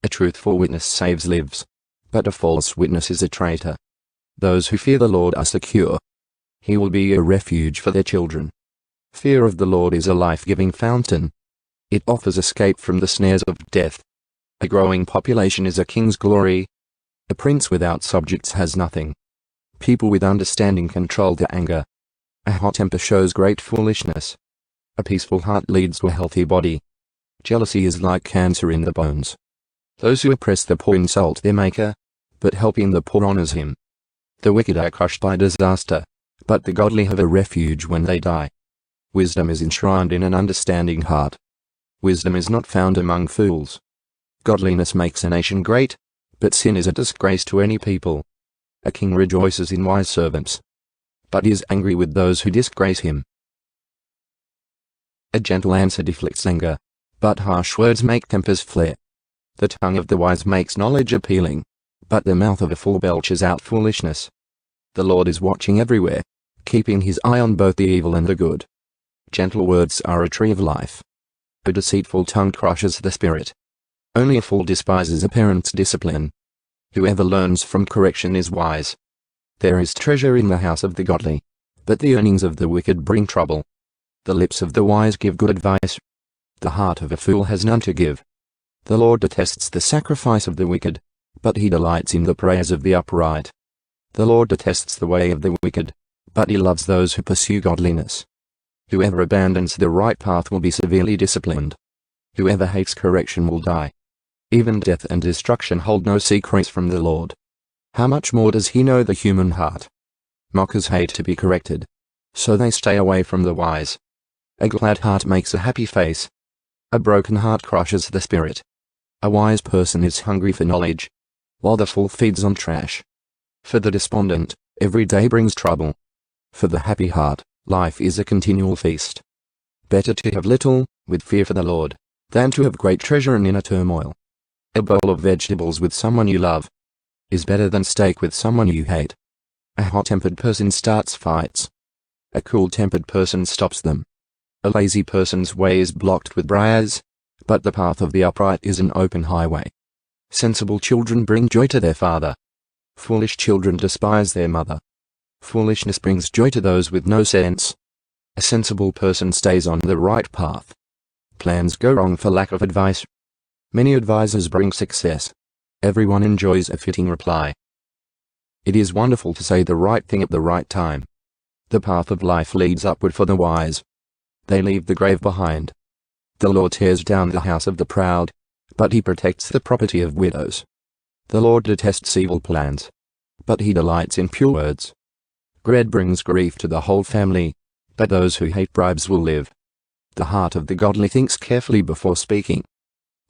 A truthful witness saves lives, but a false witness is a traitor. Those who fear the Lord are secure. He will be a refuge for their children. Fear of the Lord is a life-giving fountain. It offers escape from the snares of death. A growing population is a king's glory. A prince without subjects has nothing. People with understanding control their anger. A hot temper shows great foolishness. A peaceful heart leads to a healthy body. Jealousy is like cancer in the bones. Those who oppress the poor insult their maker, but helping the poor honors him. The wicked are crushed by disaster, but the godly have a refuge when they die. Wisdom is enshrined in an understanding heart. Wisdom is not found among fools. Godliness makes a nation great, but sin is a disgrace to any people. A king rejoices in wise servants, but is angry with those who disgrace him. A gentle answer deflects anger, but harsh words make tempers flare. The tongue of the wise makes knowledge appealing, but the mouth of a fool belches out foolishness. The Lord is watching everywhere, keeping his eye on both the evil and the good. Gentle words are a tree of life. A deceitful tongue crushes the spirit. Only a fool despises a parent's discipline. Whoever learns from correction is wise. There is treasure in the house of the godly, but the earnings of the wicked bring trouble. The lips of the wise give good advice. The heart of a fool has none to give. The Lord detests the sacrifice of the wicked, but he delights in the prayers of the upright. The Lord detests the way of the wicked, but he loves those who pursue godliness. Whoever abandons the right path will be severely disciplined. Whoever hates correction will die. Even death and destruction hold no secrets from the Lord. How much more does he know the human heart? Mockers hate to be corrected, so they stay away from the wise. A glad heart makes a happy face. A broken heart crushes the spirit. A wise person is hungry for knowledge, while the fool feeds on trash. For the despondent, every day brings trouble. For the happy heart, life is a continual feast. Better to have little, with fear for the Lord, than to have great treasure and inner turmoil. A bowl of vegetables with someone you love is better than steak with someone you hate. A hot-tempered person starts fights. A cool-tempered person stops them. A lazy person's way is blocked with briars, but the path of the upright is an open highway. Sensible children bring joy to their father. Foolish children despise their mother. Foolishness brings joy to those with no sense. A sensible person stays on the right path. Plans go wrong for lack of advice. Many advisers bring success. Everyone enjoys a fitting reply. It is wonderful to say the right thing at the right time. The path of life leads upward for the wise. They leave the grave behind. The Lord tears down the house of the proud, but he protects the property of widows. The Lord detests evil plans, but he delights in pure words. Greed brings grief to the whole family, but those who hate bribes will live. The heart of the godly thinks carefully before speaking.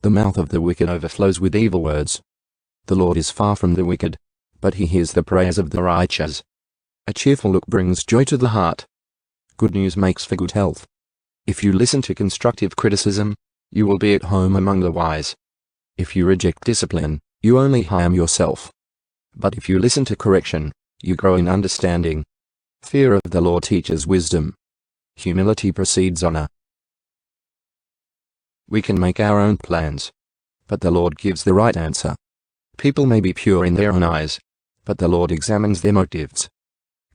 The mouth of the wicked overflows with evil words. The Lord is far from the wicked, but he hears the prayers of the righteous. A cheerful look brings joy to the heart. Good news makes for good health. If you listen to constructive criticism, you will be at home among the wise. If you reject discipline, you only harm yourself. But if you listen to correction, you grow in understanding. Fear of the Lord teaches wisdom. Humility precedes honor. We can make our own plans, but the Lord gives the right answer. People may be pure in their own eyes, but the Lord examines their motives.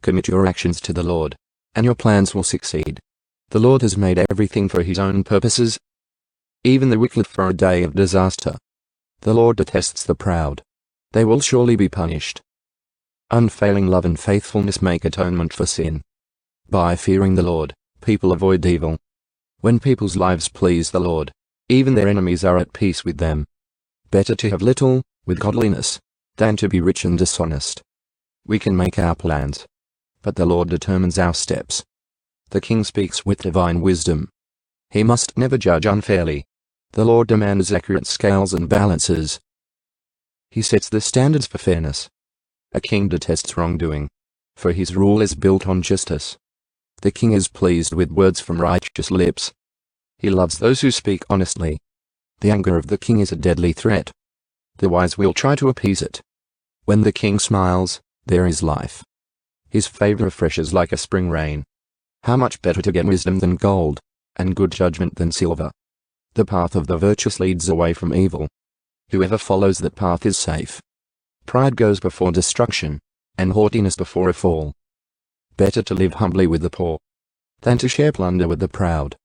Commit your actions to the Lord, and your plans will succeed. The Lord has made everything for his own purposes, even the wicked for a day of disaster. The Lord detests the proud. They will surely be punished. Unfailing love and faithfulness make atonement for sin. By fearing the Lord, people avoid evil. When people's lives please the Lord, even their enemies are at peace with them. Better to have little, with godliness, than to be rich and dishonest. We can make our plans, but the Lord determines our steps. The king speaks with divine wisdom. He must never judge unfairly. The Lord demands accurate scales and balances. He sets the standards for fairness. A king detests wrongdoing, for his rule is built on justice. The king is pleased with words from righteous lips. He loves those who speak honestly. The anger of the king is a deadly threat. The wise will try to appease it. When the king smiles, there is life. His favor refreshes like a spring rain. How much better to get wisdom than gold, and good judgment than silver. The path of the virtuous leads away from evil. Whoever follows that path is safe. Pride goes before destruction, and haughtiness before a fall. Better to live humbly with the poor, than to share plunder with the proud.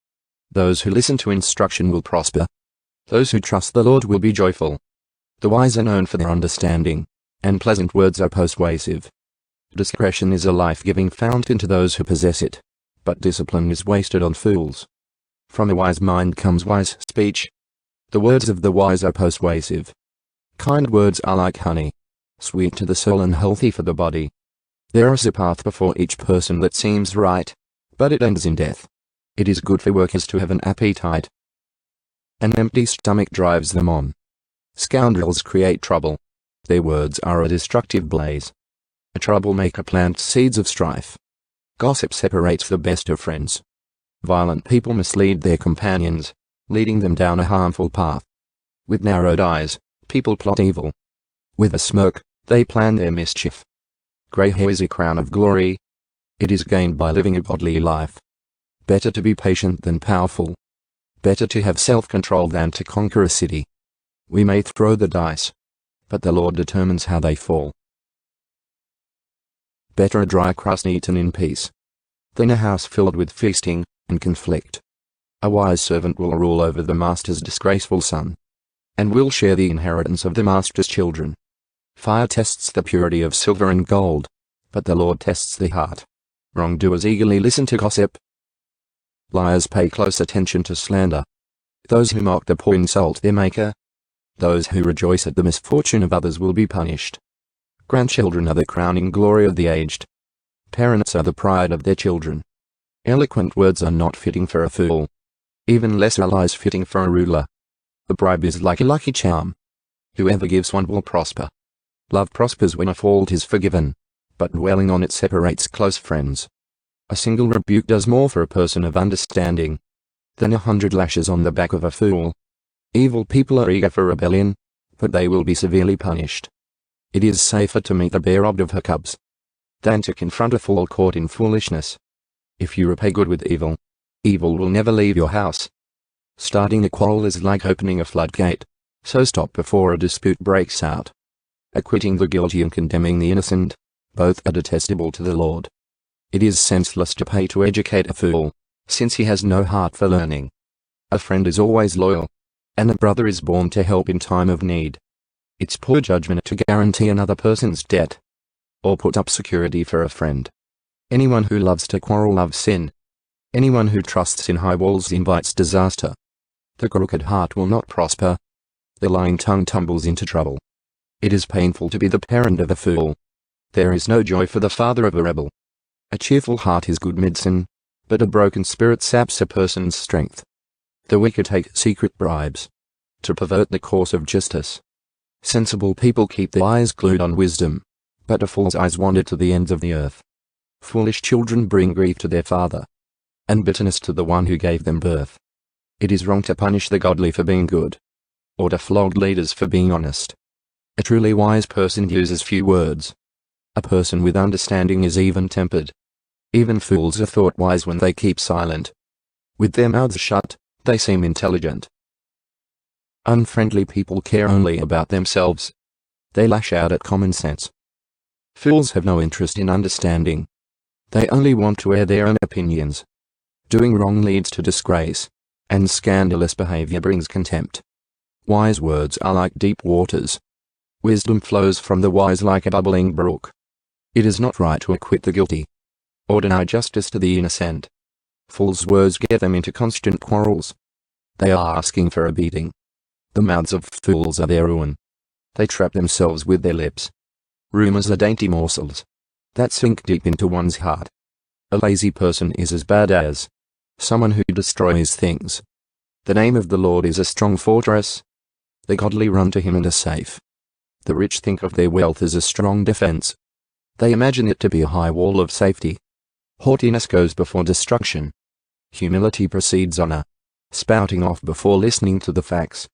Those who listen to instruction will prosper. Those who trust the Lord will be joyful. The wise are known for their understanding, and pleasant words are persuasive. Discretion is a life-giving fountain to those who possess it, but discipline is wasted on fools. From a wise mind comes wise speech. The words of the wise are persuasive. Kind words are like honey, sweet to the soul and healthy for the body. There is a path before each person that seems right, but it ends in death. It is good for workers to have an appetite. An empty stomach drives them on. Scoundrels create trouble. Their words are a destructive blaze. A troublemaker plants seeds of strife. Gossip separates the best of friends. Violent people mislead their companions, leading them down a harmful path. With narrowed eyes, people plot evil. With a smirk, they plan their mischief. Grey hair is a crown of glory. It is gained by living a godly life. Better to be patient than powerful. Better to have self-control than to conquer a city. We may throw the dice, but the Lord determines how they fall. Better a dry crust eaten in peace than a house filled with feasting and conflict. A wise servant will rule over the master's disgraceful son, and will share the inheritance of the master's children. Fire tests the purity of silver and gold, but the Lord tests the heart. Wrongdoers eagerly listen to gossip. Liars pay close attention to slander. Those who mock the poor insult their Maker. Those who rejoice at the misfortune of others will be punished. Grandchildren are the crowning glory of the aged. Parents are the pride of their children. Eloquent words are not fitting for a fool. Even less are lies fitting for a ruler. A bribe is like a lucky charm. Whoever gives one will prosper. Love prospers when a fault is forgiven, but dwelling on it separates close friends. A single rebuke does more for a person of understanding than 100 lashes on the back of a fool. Evil people are eager for rebellion, but they will be severely punished. It is safer to meet the bear robbed of her cubs than to confront a fool caught in foolishness. If you repay good with evil, evil will never leave your house. Starting a quarrel is like opening a floodgate, so stop before a dispute breaks out. Acquitting the guilty and condemning the innocent, both are detestable to the Lord. It is senseless to pay to educate a fool, since he has no heart for learning. A friend is always loyal, and a brother is born to help in time of need. It's poor judgment to guarantee another person's debt, or put up security for a friend. Anyone who loves to quarrel loves sin. Anyone who trusts in high walls invites disaster. The crooked heart will not prosper. The lying tongue tumbles into trouble. It is painful to be the parent of a fool. There is no joy for the father of a rebel. A cheerful heart is good medicine, but a broken spirit saps a person's strength. The wicked take secret bribes to pervert the course of justice. Sensible people keep their eyes glued on wisdom, but a fool's eyes wander to the ends of the earth. Foolish children bring grief to their father, and bitterness to the one who gave them birth. It is wrong to punish the godly for being good, or to flog leaders for being honest. A truly wise person uses few words. A person with understanding is even-tempered. Even fools are thought wise when they keep silent. With their mouths shut, they seem intelligent. Unfriendly people care only about themselves. They lash out at common sense. Fools have no interest in understanding. They only want to air their own opinions. Doing wrong leads to disgrace, and scandalous behavior brings contempt. Wise words are like deep waters. Wisdom flows from the wise like a bubbling brook. It is not right to acquit the guilty, or deny justice to the innocent. Fools' words get them into constant quarrels. They are asking for a beating. The mouths of fools are their ruin. They trap themselves with their lips. Rumors are dainty morsels that sink deep into one's heart. A lazy person is as bad as someone who destroys things. The name of the Lord is a strong fortress. The godly run to him and are safe. The rich think of their wealth as a strong defense. They imagine it to be a high wall of safety. Haughtiness goes before destruction. Humility precedes honor. Spouting off before listening to the facts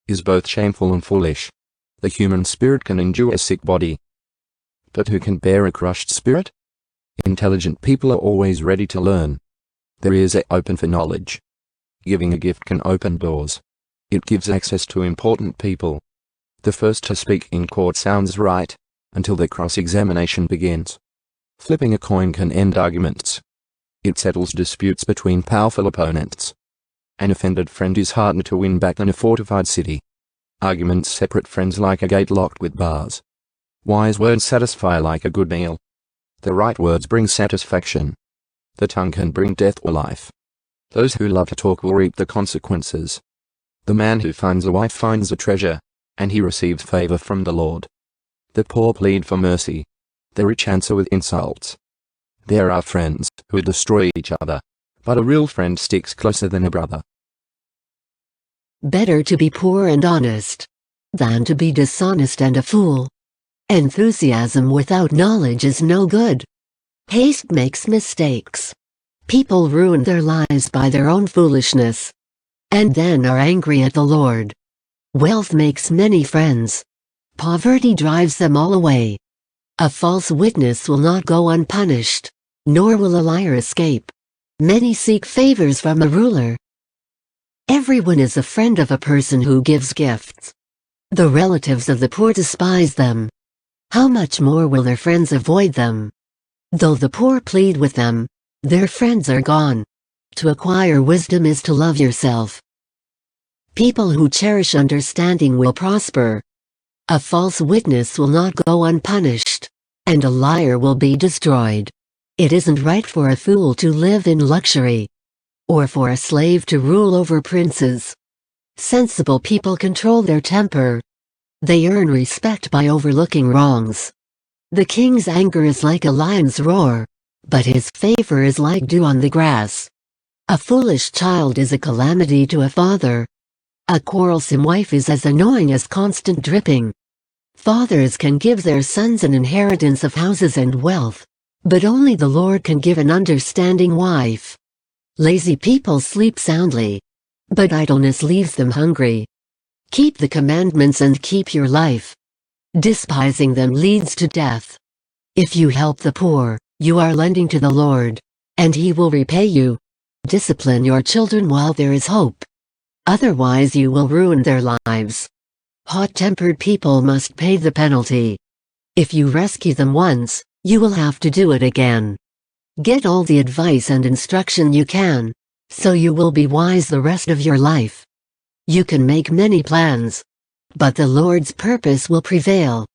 is both shameful and foolish. The human spirit can endure a sick body, but who can bear a crushed spirit? Intelligent people are always ready to learn. Their ears are open for knowledge. Giving a gift can open doors. It gives access to important people. The first to speak in court sounds right, until the cross-examination begins. Flipping a coin can end arguments. It settles disputes between powerful opponents. An offended friend is harder to win back than a fortified city. Arguments separate friends like a gate locked with bars. Wise words satisfy like a good meal. The right words bring satisfaction. The tongue can bring death or life. Those who love to talk will reap the consequences. The man who finds a wife finds a treasure, and he receives favor from the Lord. The poor plead for mercy. The rich answer with insults. There are friends who destroy each other, but a real friend sticks closer than a brother. Better to be poor and honest than to be dishonest and a fool. Enthusiasm without knowledge is no good. Haste makes mistakes. People ruin their lives by their own foolishness, and then are angry at the Lord. Wealth makes many friends. Poverty drives them all away. A false witness will not go unpunished, nor will a liar escape. Many seek favors from a ruler. Everyone is a friend of a person who gives gifts. The relatives of the poor despise them. How much more will their friends avoid them? Though the poor plead with them, their friends are gone. To acquire wisdom is to love yourself. People who cherish understanding will prosper. A false witness will not go unpunished, and a liar will be destroyed. It isn't right for a fool to live in luxury, or for a slave to rule over princes. Sensible people control their temper. They earn respect by overlooking wrongs. The king's anger is like a lion's roar, but his favor is like dew on the grass. A foolish child is a calamity to a father. A quarrelsome wife is as annoying as constant dripping. Fathers can give their sons an inheritance of houses and wealth, but only the Lord can give an understanding wife. Lazy people sleep soundly, but idleness leaves them hungry. Keep the commandments and keep your life. Despising them leads to death. If you help the poor, you are lending to the Lord, and He will repay you. Discipline your children while there is hope. Otherwise you will ruin their lives. Hot-tempered people must pay the penalty. If you rescue them once, you will have to do it again. Get all the advice and instruction you can, so you will be wise the rest of your life. You can make many plans, but the Lord's purpose will prevail.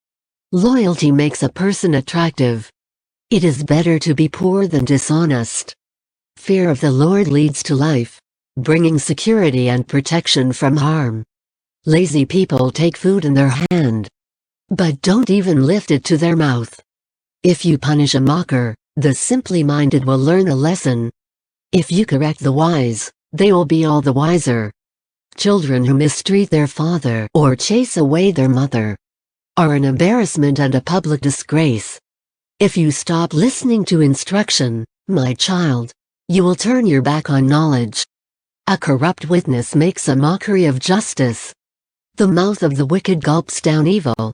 Loyalty makes a person attractive. It is better to be poor than dishonest. Fear of the Lord leads to life, bringing security and protection from harm. Lazy people take food in their hand, but don't even lift it to their mouth. If you punish a mocker, the simply minded will learn a lesson. If you correct the wise, they will be all the wiser. Children who mistreat their father or chase away their mother are an embarrassment and a public disgrace. If you stop listening to instruction, my child, you will turn your back on knowledge. A corrupt witness makes a mockery of justice. The mouth of the wicked gulps down evil.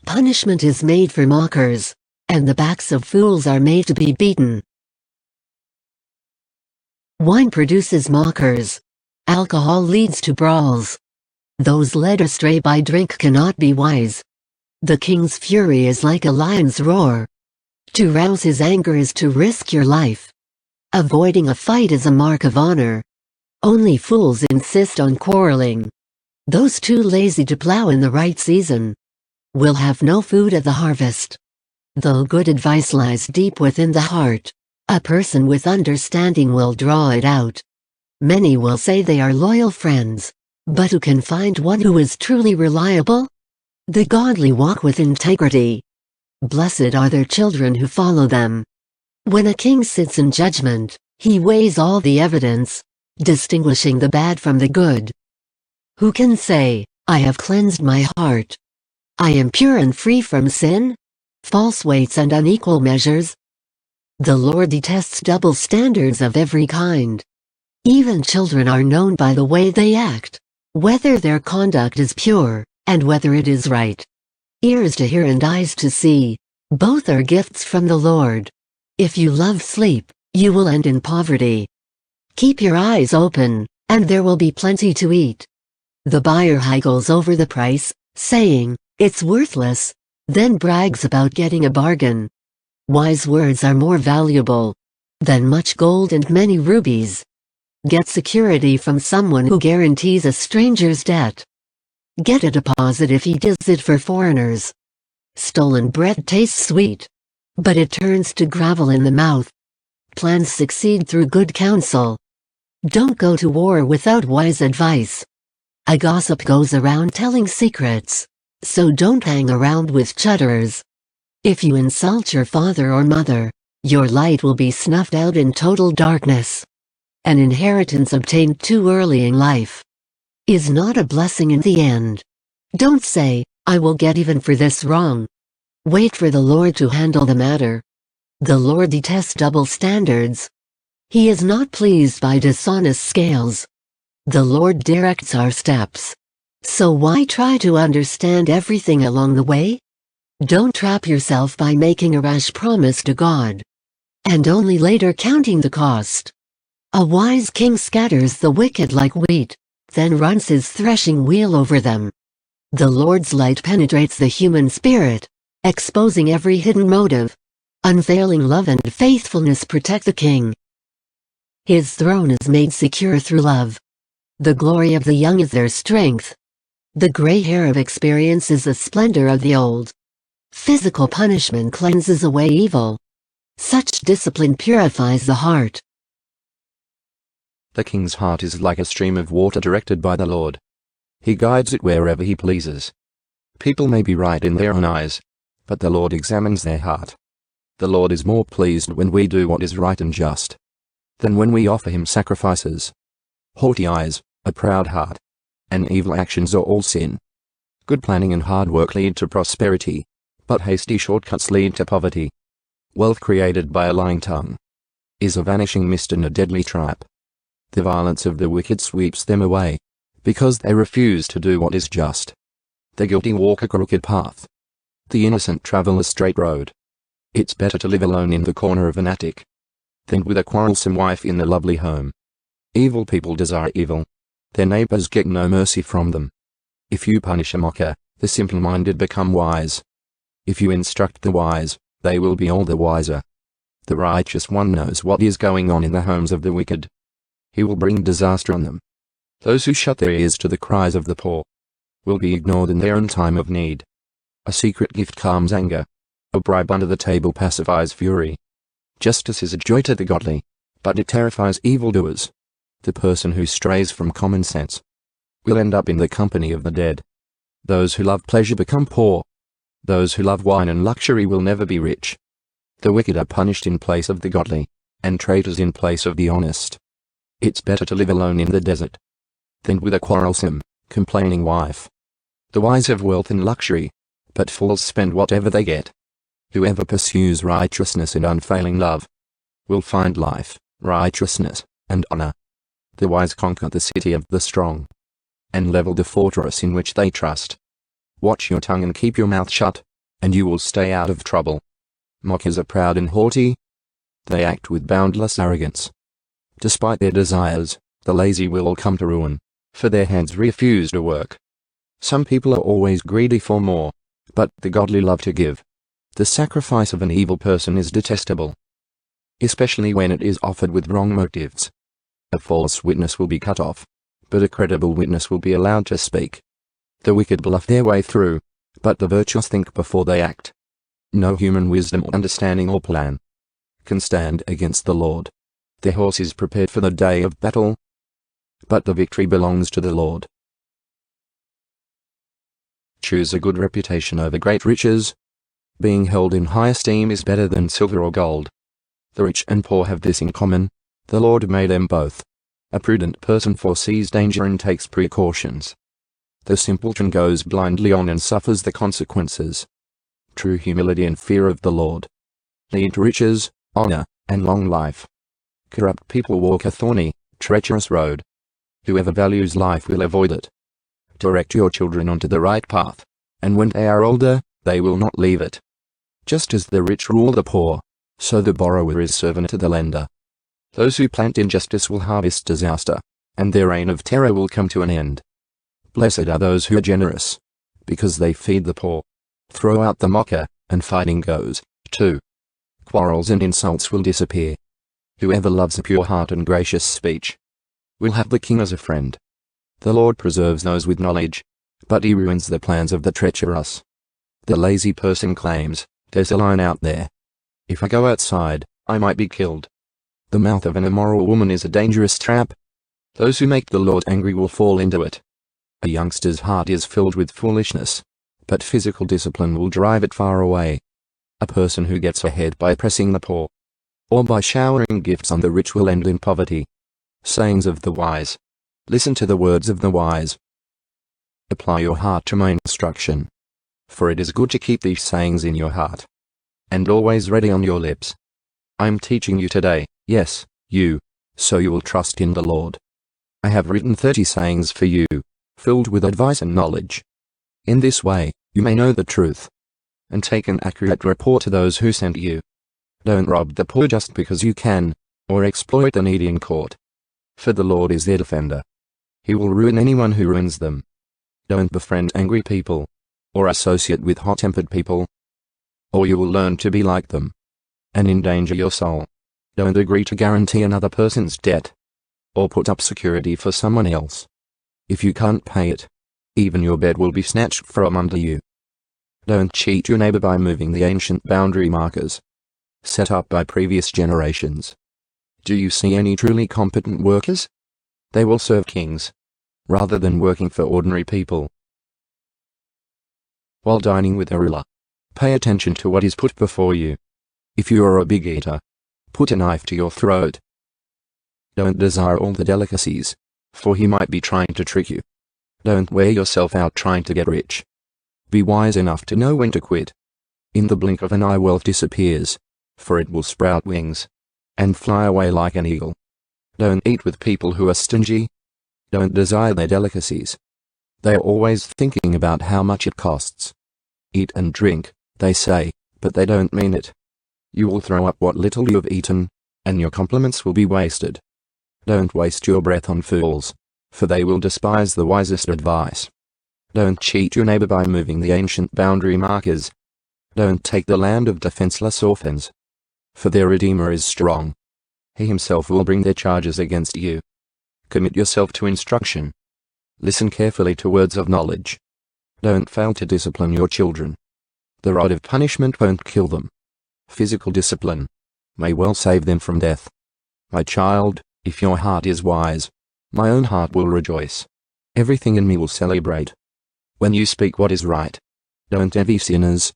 Punishment is made for mockers, and the backs of fools are made to be beaten. Wine produces mockers. Alcohol leads to brawls. Those led astray by drink cannot be wise. The king's fury is like a lion's roar. To rouse his anger is to risk your life. Avoiding a fight is a mark of honor. Only fools insist on quarreling. Those too lazy to plow in the right season will have no food at the harvest. Though good advice lies deep within the heart, a person with understanding will draw it out. Many will say they are loyal friends, but who can find one who is truly reliable? The godly walk with integrity. Blessed are their children who follow them. When a king sits in judgment, he weighs all the evidence, distinguishing the bad from the good. Who can say, I have cleansed my heart? I am pure and free from sin? False weights and unequal measures. The Lord detests double standards of every kind. Even children are known by the way they act, whether their conduct is pure, and whether it is right. Ears to hear and eyes to see, both are gifts from the Lord. If you love sleep, you will end in poverty. Keep your eyes open, and there will be plenty to eat. The buyer haggles over the price, saying, it's worthless, then brags about getting a bargain. Wise words are more valuable than much gold and many rubies. Get security from someone who guarantees a stranger's debt. Get a deposit if he does it for foreigners. Stolen bread tastes sweet, but it turns to gravel in the mouth. Plans succeed through good counsel. Don't go to war without wise advice. A gossip goes around telling secrets, so don't hang around with chutterers. If you insult your father or mother, your light will be snuffed out in total darkness. An inheritance obtained too early in life is not a blessing in the end. Don't say, I will get even for this wrong. Wait for the Lord to handle the matter. The Lord detests double standards. He is not pleased by dishonest scales. The Lord directs our steps. So why try to understand everything along the way? Don't trap yourself by making a rash promise to God, and only later counting the cost. A wise king scatters the wicked like wheat, then runs his threshing wheel over them. The Lord's light penetrates the human spirit, exposing every hidden motive. Unfailing love and faithfulness protect the king. His throne is made secure through love. The glory of the young is their strength. The gray hair of experience is the splendor of the old. Physical punishment cleanses away evil. Such discipline purifies the heart. The king's heart is like a stream of water directed by the Lord. He guides it wherever he pleases. People may be right in their own eyes, but the Lord examines their heart. The Lord is more pleased when we do what is right and just than when we offer him sacrifices. Haughty eyes, a proud heart, and evil actions are all sin. Good planning and hard work lead to prosperity, but hasty shortcuts lead to poverty. Wealth created by a lying tongue is a vanishing mist and a deadly trap. The violence of the wicked sweeps them away, because they refuse to do what is just. The guilty walk a crooked path. The innocent travel a straight road. It's better to live alone in the corner of an attic than with a quarrelsome wife in the lovely home. Evil people desire evil. Their neighbors get no mercy from them. If you punish a mocker, the simple-minded become wise. If you instruct the wise, they will be all the wiser. The righteous one knows what is going on in the homes of the wicked. He will bring disaster on them. Those who shut their ears to the cries of the poor will be ignored in their own time of need. A secret gift calms anger. A bribe under the table pacifies fury. Justice is a joy to the godly, but it terrifies evildoers. The person who strays from common sense will end up in the company of the dead. Those who love pleasure become poor. Those who love wine and luxury will never be rich. The wicked are punished in place of the godly, and traitors in place of the honest. It's better to live alone in the desert than with a quarrelsome, complaining wife. The wise have wealth and luxury, but fools spend whatever they get. Whoever pursues righteousness and unfailing love will find life, righteousness, and honor. The wise conquer the city of the strong and level the fortress in which they trust. Watch your tongue and keep your mouth shut, and you will stay out of trouble. Mockers are proud and haughty. They act with boundless arrogance. Despite their desires, the lazy will all come to ruin, for their hands refuse to work. Some people are always greedy for more, but the godly love to give. The sacrifice of an evil person is detestable, especially when it is offered with wrong motives. A false witness will be cut off, but a credible witness will be allowed to speak. The wicked bluff their way through, but the virtuous think before they act. No human wisdom or understanding or plan can stand against the Lord. Their horse is prepared for the day of battle, but the victory belongs to the Lord. Choose a good reputation over great riches. Being held in high esteem is better than silver or gold. The rich and poor have this in common: the Lord made them both. A prudent person foresees danger and takes precautions. The simpleton goes blindly on and suffers the consequences. True humility and fear of the Lord lead to riches, honor, and long life. Corrupt people walk a thorny, treacherous road. Whoever values life will avoid it. Direct your children onto the right path, and when they are older, they will not leave it. Just as the rich rule the poor, so the borrower is servant to the lender. Those who plant injustice will harvest disaster, and their reign of terror will come to an end. Blessed are those who are generous, because they feed the poor. Throw out the mocker, and fighting goes, too. Quarrels and insults will disappear. Whoever loves a pure heart and gracious speech will have the king as a friend. The Lord preserves those with knowledge, but he ruins the plans of the treacherous. The lazy person claims, "There's a lion out there. If I go outside, I might be killed." The mouth of an immoral woman is a dangerous trap. Those who make the Lord angry will fall into it. A youngster's heart is filled with foolishness, but physical discipline will drive it far away. A person who gets ahead by oppressing the poor, or by showering gifts on the rich, will end in poverty. Sayings of the wise. Listen to the words of the wise. Apply your heart to my instruction, for it is good to keep these sayings in your heart, and always ready on your lips. I am teaching you today, yes, you, so you will trust in the Lord. I have written 30 sayings for you, filled with advice and knowledge. In this way, you may know the truth, and take an accurate report to those who sent you. Don't rob the poor just because you can, or exploit the needy in court. For the Lord is their defender. He will ruin anyone who ruins them. Don't befriend angry people, or associate with hot-tempered people, or you will learn to be like them and endanger your soul. Don't agree to guarantee another person's debt, or put up security for someone else. If you can't pay it, even your bed will be snatched from under you. Don't cheat your neighbor by moving the ancient boundary markers set up by previous generations. Do you see any truly competent workers? They will serve kings, rather than working for ordinary people. While dining with a ruler, pay attention to what is put before you. If you are a big eater, put a knife to your throat. Don't desire all the delicacies, for he might be trying to trick you. Don't wear yourself out trying to get rich. Be wise enough to know when to quit. In the blink of an eye wealth disappears, for it will sprout wings and fly away like an eagle. Don't eat with people who are stingy. Don't desire their delicacies. They are always thinking about how much it costs. Eat and drink, they say, but they don't mean it. You will throw up what little you have eaten, and your compliments will be wasted. Don't waste your breath on fools, for they will despise the wisest advice. Don't cheat your neighbor by moving the ancient boundary markers. Don't take the land of defenseless orphans, for their Redeemer is strong. He himself will bring their charges against you. Commit yourself to instruction. Listen carefully to words of knowledge. Don't fail to discipline your children. The rod of punishment won't kill them. Physical discipline may well save them from death. My child, if your heart is wise, my own heart will rejoice. Everything in me will celebrate. When you speak what is right, don't envy sinners,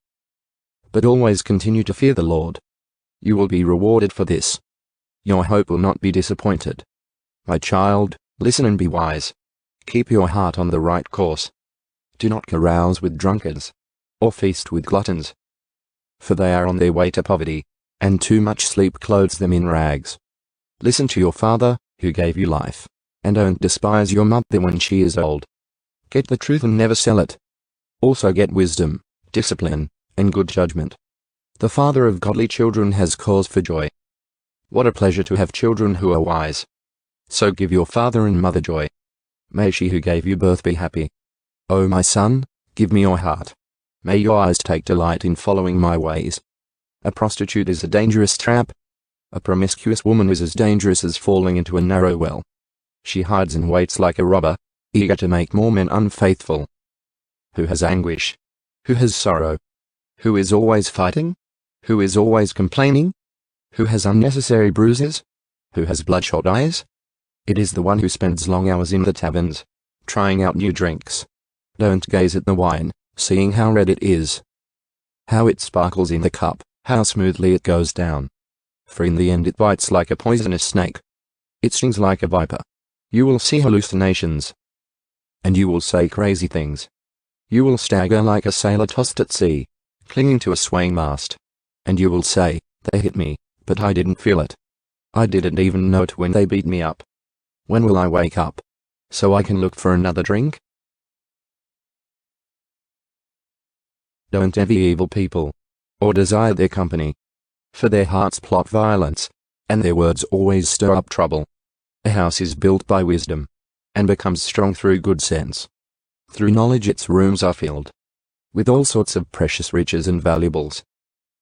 but always continue to fear the Lord. You will be rewarded for this. Your hope will not be disappointed. My child, listen and be wise. Keep your heart on the right course. Do not carouse with drunkards, or feast with gluttons, for they are on their way to poverty, and too much sleep clothes them in rags. Listen to your father, who gave you life, and don't despise your mother when she is old. Get the truth and never sell it. Also get wisdom, discipline, and good judgment. The father of godly children has cause for joy. What a pleasure to have children who are wise. So give your father and mother joy. May she who gave you birth be happy. O my son, give me your heart. May your eyes take delight in following my ways. A prostitute is a dangerous trap. A promiscuous woman is as dangerous as falling into a narrow well. She hides and waits like a robber, eager to make more men unfaithful. Who has anguish? Who has sorrow? Who is always fighting? Who is always complaining? Who has unnecessary bruises? Who has bloodshot eyes? It is the one who spends long hours in the taverns, trying out new drinks. Don't gaze at the wine, seeing how red it is, how it sparkles in the cup, how smoothly it goes down. For in the end it bites like a poisonous snake. It stings like a viper. You will see hallucinations, and you will say crazy things. You will stagger like a sailor tossed at sea, clinging to a swaying mast. And you will say, they hit me, but I didn't feel it. I didn't even know it when they beat me up. When will I wake up, so I can look for another drink? Don't envy evil people, or desire their company, for their hearts plot violence, and their words always stir up trouble. A house is built by wisdom, and becomes strong through good sense. Through knowledge its rooms are filled with all sorts of precious riches and valuables.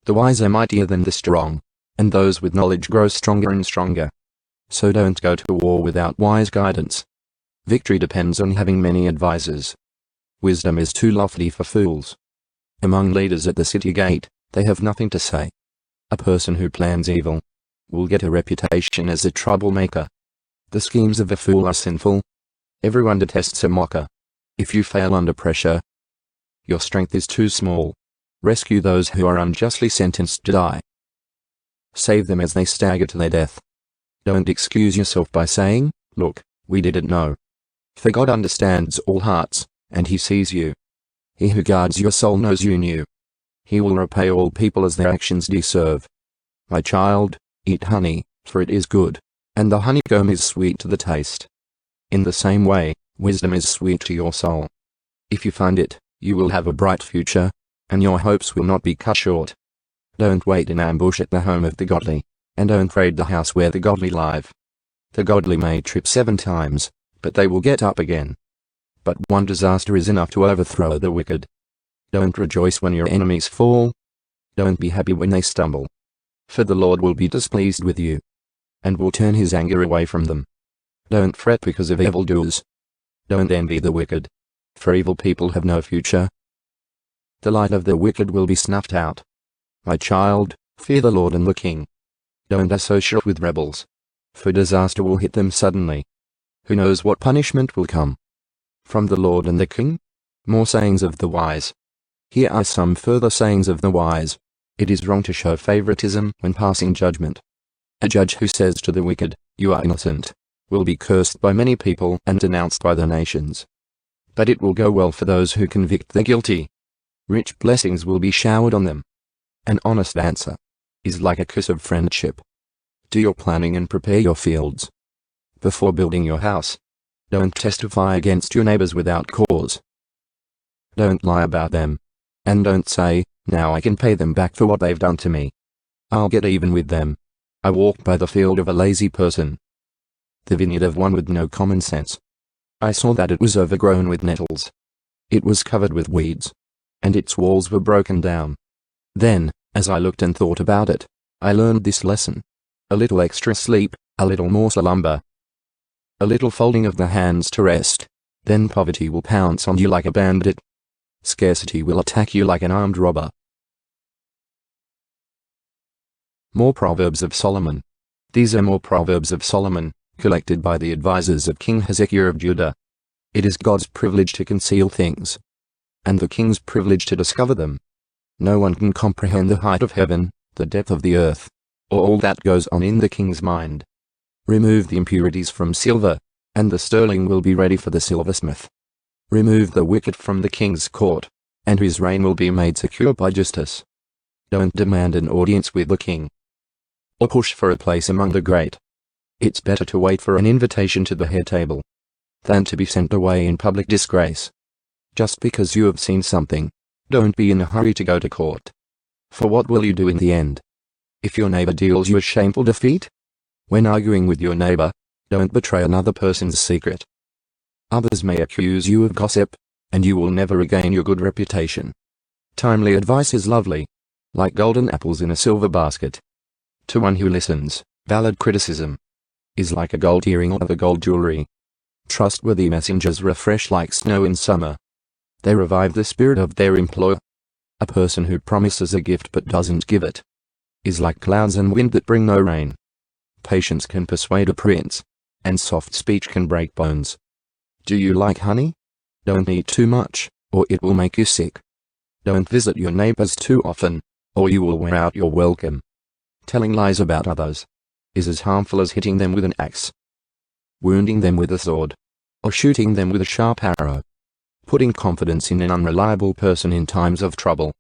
The wise are mightier than the strong, and those with knowledge grow stronger and stronger. So don't go to war without wise guidance. Victory depends on having many advisers. Wisdom is too lofty for fools. Among leaders at the city gate, they have nothing to say. A person who plans evil will get a reputation as a troublemaker. The schemes of a fool are sinful. Everyone detests a mocker. If you fail under pressure, your strength is too small. Rescue those who are unjustly sentenced to die. Save them as they stagger to their death. Don't excuse yourself by saying, look, we didn't know. For God understands all hearts, and he sees you. He who guards your soul knows you knew. He will repay all people as their actions deserve. My child, eat honey, for it is good, and the honeycomb is sweet to the taste. In the same way, wisdom is sweet to your soul. If you find it, you will have a bright future, and your hopes will not be cut short. Don't wait in ambush at the home of the godly, and don't raid the house where the godly live. The godly may trip 7 times, but they will get up again. but one disaster is enough to overthrow the wicked. Don't rejoice when your enemies fall. Don't be happy when they stumble. For the Lord will be displeased with you, and will turn his anger away from them. Don't fret because of evildoers. Don't envy the wicked, for evil people have no future. The light of the wicked will be snuffed out. My child, fear the Lord and the King. Don't associate with rebels, for disaster will hit them suddenly. Who knows what punishment will come? From the Lord and the King? More sayings of the wise. Here are some further sayings of the wise. It is wrong to show favoritism when passing judgment. A judge who says to the wicked, "You are innocent," will be cursed by many people and denounced by the nations. But it will go well for those who convict the guilty. Rich blessings will be showered on them. An honest answer is like a kiss of friendship. Do your planning and prepare your fields before building your house. Don't testify against your neighbors without cause. Don't lie about them. And don't say, "Now I can pay them back for what they've done to me. I'll get even with them." I walked by the field of a lazy person, the vineyard of one with no common sense. I saw that it was overgrown with nettles. It was covered with weeds, and its walls were broken down. Then, as I looked and thought about it, I learned this lesson. A little extra sleep, a little more slumber, a little folding of the hands to rest, then poverty will pounce on you like a bandit. Scarcity will attack you like an armed robber. More Proverbs of Solomon. These are more Proverbs of Solomon, collected by the advisors of King Hezekiah of Judah. It is God's privilege to conceal things, and the king's privilege to discover them. No one can comprehend the height of heaven, the depth of the earth, or all that goes on in the king's mind. Remove the impurities from silver, and the sterling will be ready for the silversmith. Remove the wicked from the king's court, and his reign will be made secure by justice. Don't demand an audience with the king, or push for a place among the great. It's better to wait for an invitation to the head table than to be sent away in public disgrace. Just because you have seen something, don't be in a hurry to go to court. For what will you do in the end if your neighbor deals you a shameful defeat? When arguing with your neighbor, don't betray another person's secret. Others may accuse you of gossip, and you will never regain your good reputation. Timely advice is lovely, like golden apples in a silver basket. To one who listens, valid criticism is like a gold earring or the gold jewelry. Trustworthy messengers refresh like snow in summer. They revive the spirit of their employer. A person who promises a gift but doesn't give it is like clouds and wind that bring no rain. Patience can persuade a prince, and soft speech can break bones. Do you like honey? Don't eat too much, or it will make you sick. Don't visit your neighbors too often, or you will wear out your welcome. Telling lies about others is as harmful as hitting them with an axe, wounding them with a sword, or shooting them with a sharp arrow. Putting confidence in an unreliable person in times of trouble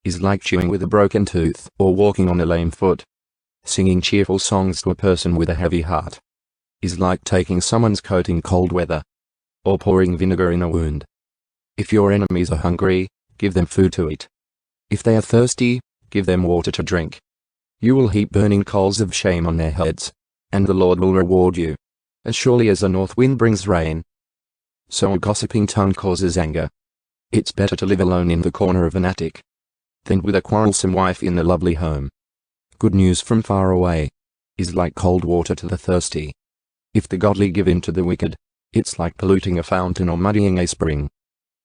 is like chewing with a broken tooth or walking on a lame foot. Singing cheerful songs to a person with a heavy heart is like taking someone's coat in cold weather, or pouring vinegar in a wound. If your enemies are hungry, give them food to eat. If they are thirsty, give them water to drink. You will heap burning coals of shame on their heads, and the Lord will reward you, as surely as a north wind brings rain. So a gossiping tongue causes anger. It's better to live alone in the corner of an attic than with a quarrelsome wife in a lovely home. Good news from far away is like cold water to the thirsty. If the godly give in to the wicked, it's like polluting a fountain or muddying a spring.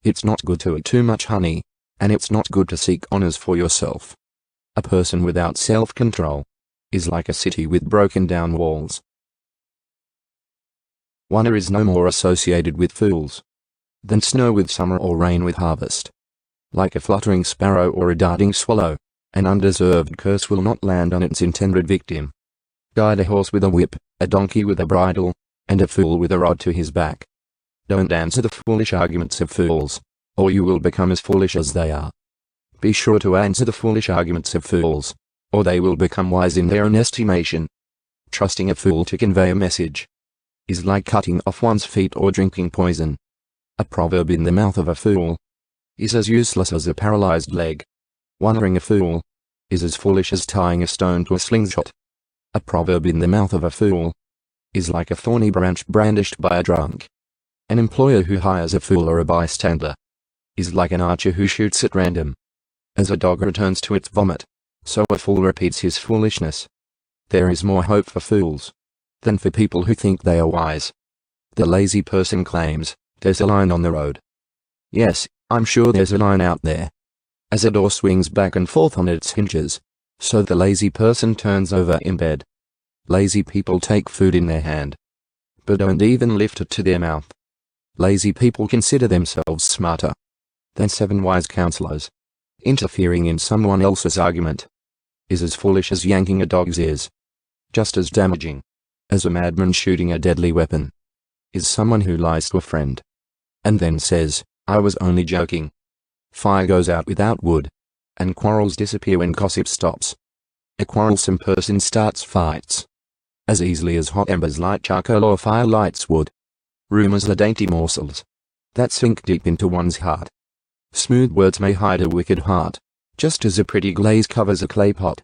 It's not good to eat too much honey, and it's not good to seek honors for yourself. A person without self-control is like a city with broken down walls. Wonder is no more associated with fools than snow with summer or rain with harvest. Like a fluttering sparrow or a darting swallow, an undeserved curse will not land on its intended victim. Guide a horse with a whip, a donkey with a bridle, and a fool with a rod to his back. Don't answer the foolish arguments of fools, or you will become as foolish as they are. Be sure to answer the foolish arguments of fools, or they will become wise in their own estimation. Trusting a fool to convey a message is like cutting off one's feet or drinking poison. A proverb in the mouth of a fool is as useless as a paralyzed leg. Wondering a fool is as foolish as tying a stone to a slingshot. A proverb in the mouth of a fool is like a thorny branch brandished by a drunk. An employer who hires a fool or a bystander is like an archer who shoots at random. As a dog returns to its vomit, so a fool repeats his foolishness. There is more hope for fools than for people who think they are wise. The lazy person claims, "There's a line on the road." Yes, I'm sure there's a line out there. As a door swings back and forth on its hinges, so the lazy person turns over in bed. Lazy people take food in their hand, but don't even lift it to their mouth. Lazy people consider themselves smarter than 7 wise counselors. Interfering in someone else's argument is as foolish as yanking a dog's ears. Just as damaging as a madman shooting a deadly weapon is someone who lies to a friend and then says, "I was only joking." Fire goes out without wood, and quarrels disappear when gossip stops. A quarrelsome person starts fights as easily as hot embers light charcoal or fire lights wood. Rumors are dainty morsels that sink deep into one's heart. Smooth words may hide a wicked heart, just as a pretty glaze covers a clay pot.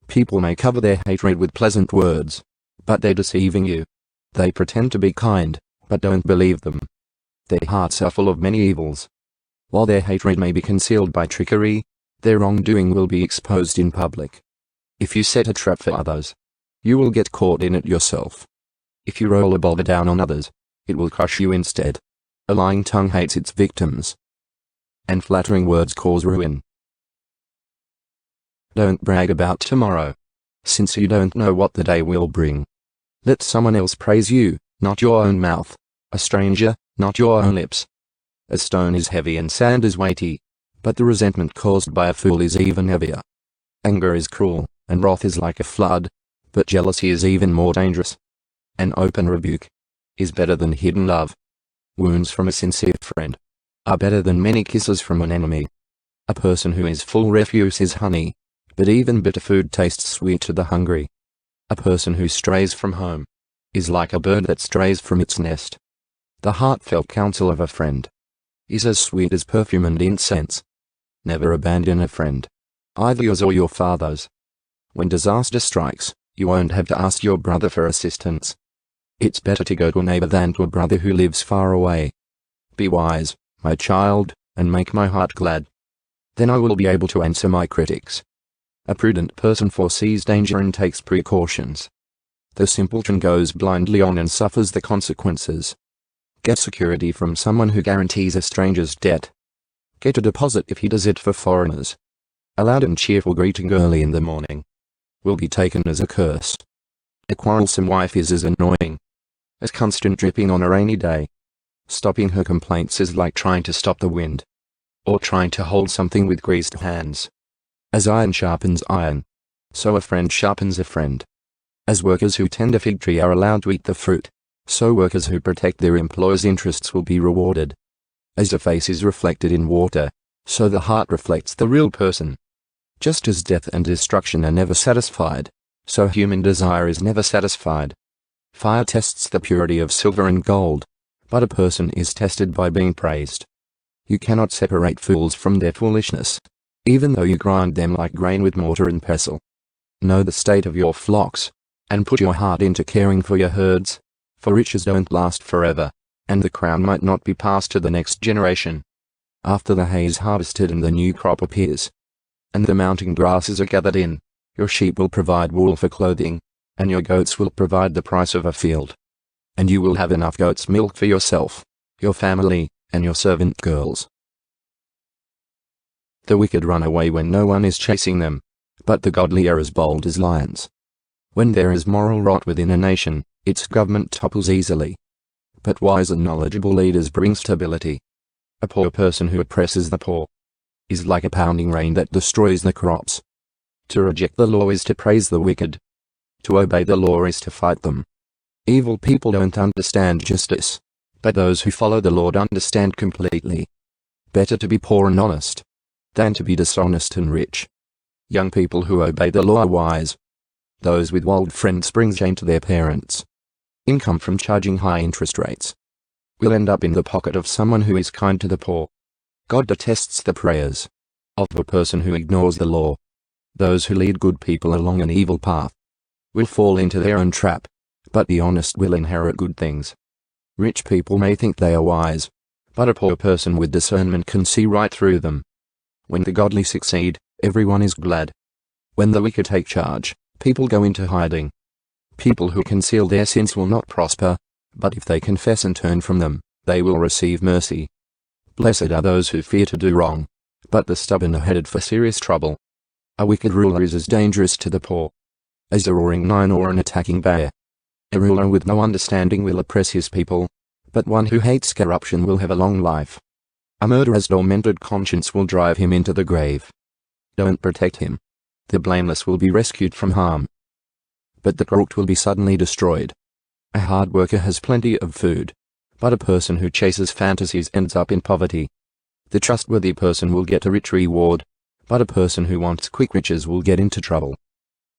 People may cover their hatred with pleasant words, but they're deceiving you. They pretend to be kind, but don't believe them. Their hearts are full of many evils. While their hatred may be concealed by trickery, their wrongdoing will be exposed in public. If you set a trap for others, you will get caught in it yourself. If you roll a boulder down on others, it will crush you instead. A lying tongue hates its victims, and flattering words cause ruin. Don't brag about tomorrow, since you don't know what the day will bring. Let someone else praise you, not your own mouth. A stranger, not your own lips. A stone is heavy and sand is weighty, but the resentment caused by a fool is even heavier. Anger is cruel, and wrath is like a flood, but jealousy is even more dangerous. An open rebuke is better than hidden love. Wounds from a sincere friend are better than many kisses from an enemy. A person who is full refuse is honey, but even bitter food tastes sweet to the hungry. A person who strays from home is like a bird that strays from its nest. The heartfelt counsel of a friend is as sweet as perfume and incense. Never abandon a friend, either yours or your father's. When disaster strikes, you won't have to ask your brother for assistance. It's better to go to a neighbor than to a brother who lives far away. Be wise, my child, and make my heart glad. Then I will be able to answer my critics. A prudent person foresees danger and takes precautions. The simpleton goes blindly on and suffers the consequences. Get security from someone who guarantees a stranger's debt. Get a deposit if he does it for foreigners. A loud and cheerful greeting early in the morning will be taken as a curse. A quarrelsome wife is as annoying as constant dripping on a rainy day. Stopping her complaints is like trying to stop the wind, or trying to hold something with greased hands. As iron sharpens iron, so a friend sharpens a friend. As workers who tend a fig tree are allowed to eat the fruit, so workers who protect their employer's interests will be rewarded. As the face is reflected in water, so the heart reflects the real person. Just as death and destruction are never satisfied, so human desire is never satisfied. Fire tests the purity of silver and gold, but a person is tested by being praised. You cannot separate fools from their foolishness, even though you grind them like grain with mortar and pestle. Know the state of your flocks, and put your heart into caring for your herds, for riches don't last forever, and the crown might not be passed to the next generation. After the hay is harvested and the new crop appears, and the mounting grasses are gathered in, your sheep will provide wool for clothing, and your goats will provide the price of a field. And you will have enough goat's milk for yourself, your family, and your servant girls. The wicked run away when no one is chasing them, but the godly are as bold as lions. When there is moral rot within a nation, its government topples easily. But wise and knowledgeable leaders bring stability. A poor person who oppresses the poor is like a pounding rain that destroys the crops. To reject the law is to praise the wicked. To obey the law is to fight them. Evil people don't understand justice, but those who follow the Lord understand completely. Better to be poor and honest than to be dishonest and rich. Young people who obey the law are wise. Those with old friends bring shame to their parents. Income from charging high interest rates will end up in the pocket of someone who is kind to the poor. God detests the prayers of a person who ignores the law. Those who lead good people along an evil path will fall into their own trap, but the honest will inherit good things. Rich people may think they are wise, but a poor person with discernment can see right through them. When the godly succeed, everyone is glad. When the wicked take charge, people go into hiding. People who conceal their sins will not prosper, but if they confess and turn from them, they will receive mercy. Blessed are those who fear to do wrong, but the stubborn are headed for serious trouble. A wicked ruler is as dangerous to the poor as a roaring lion or an attacking bear. A ruler with no understanding will oppress his people, but one who hates corruption will have a long life. A murderer's tormented conscience will drive him into the grave. Don't protect him. The blameless will be rescued from harm, but the corrupt will be suddenly destroyed. A hard worker has plenty of food, but a person who chases fantasies ends up in poverty. The trustworthy person will get a rich reward, but a person who wants quick riches will get into trouble.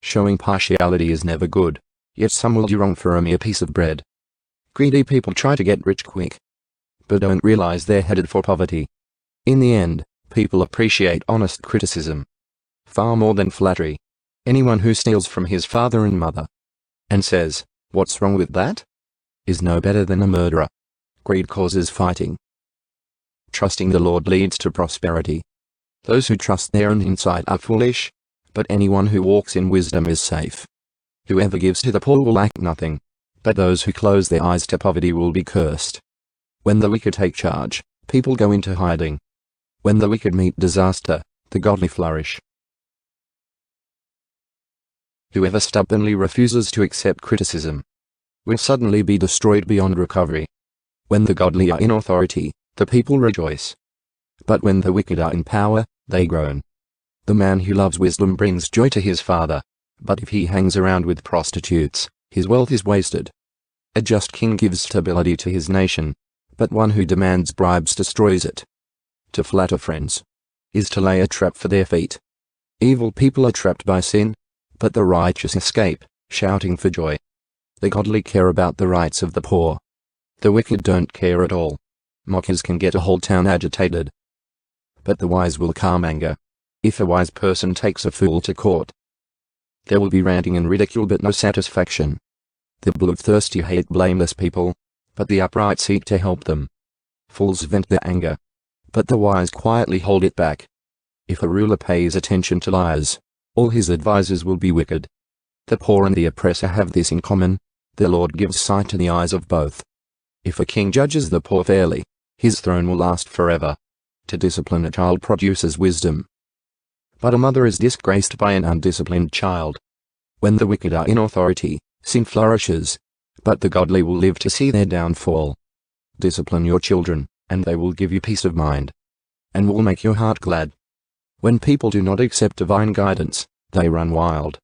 Showing partiality is never good, yet some will do wrong for a mere piece of bread. Greedy people try to get rich quick, but don't realize they're headed for poverty. In the end, people appreciate honest criticism far more than flattery. Anyone who steals from his father and mother and says, "What's wrong with that?" is no better than a murderer. Greed causes fighting. Trusting the Lord leads to prosperity. Those who trust their own insight are foolish, but anyone who walks in wisdom is safe. Whoever gives to the poor will lack nothing, but those who close their eyes to poverty will be cursed. When the wicked take charge, people go into hiding. When the wicked meet disaster, the godly flourish. Whoever stubbornly refuses to accept criticism will suddenly be destroyed beyond recovery. When the godly are in authority, the people rejoice. But when the wicked are in power, they groan. The man who loves wisdom brings joy to his father, but if he hangs around with prostitutes, his wealth is wasted. A just king gives stability to his nation, but one who demands bribes destroys it. To flatter friends is to lay a trap for their feet. Evil people are trapped by sin, but the righteous escape, shouting for joy. The godly care about the rights of the poor. The wicked don't care at all. Mockers can get a whole town agitated, but the wise will calm anger. If a wise person takes a fool to court, there will be ranting and ridicule but no satisfaction. The bloodthirsty hate blameless people, but the upright seek to help them. Fools vent their anger, but the wise quietly hold it back. If a ruler pays attention to liars, all his advisers will be wicked. The poor and the oppressor have this in common: the Lord gives sight to the eyes of both. If a king judges the poor fairly, his throne will last forever. To discipline a child produces wisdom, but a mother is disgraced by an undisciplined child. When the wicked are in authority, sin flourishes, but the godly will live to see their downfall. Discipline your children, and they will give you peace of mind, and will make your heart glad. When people do not accept divine guidance, they run wild.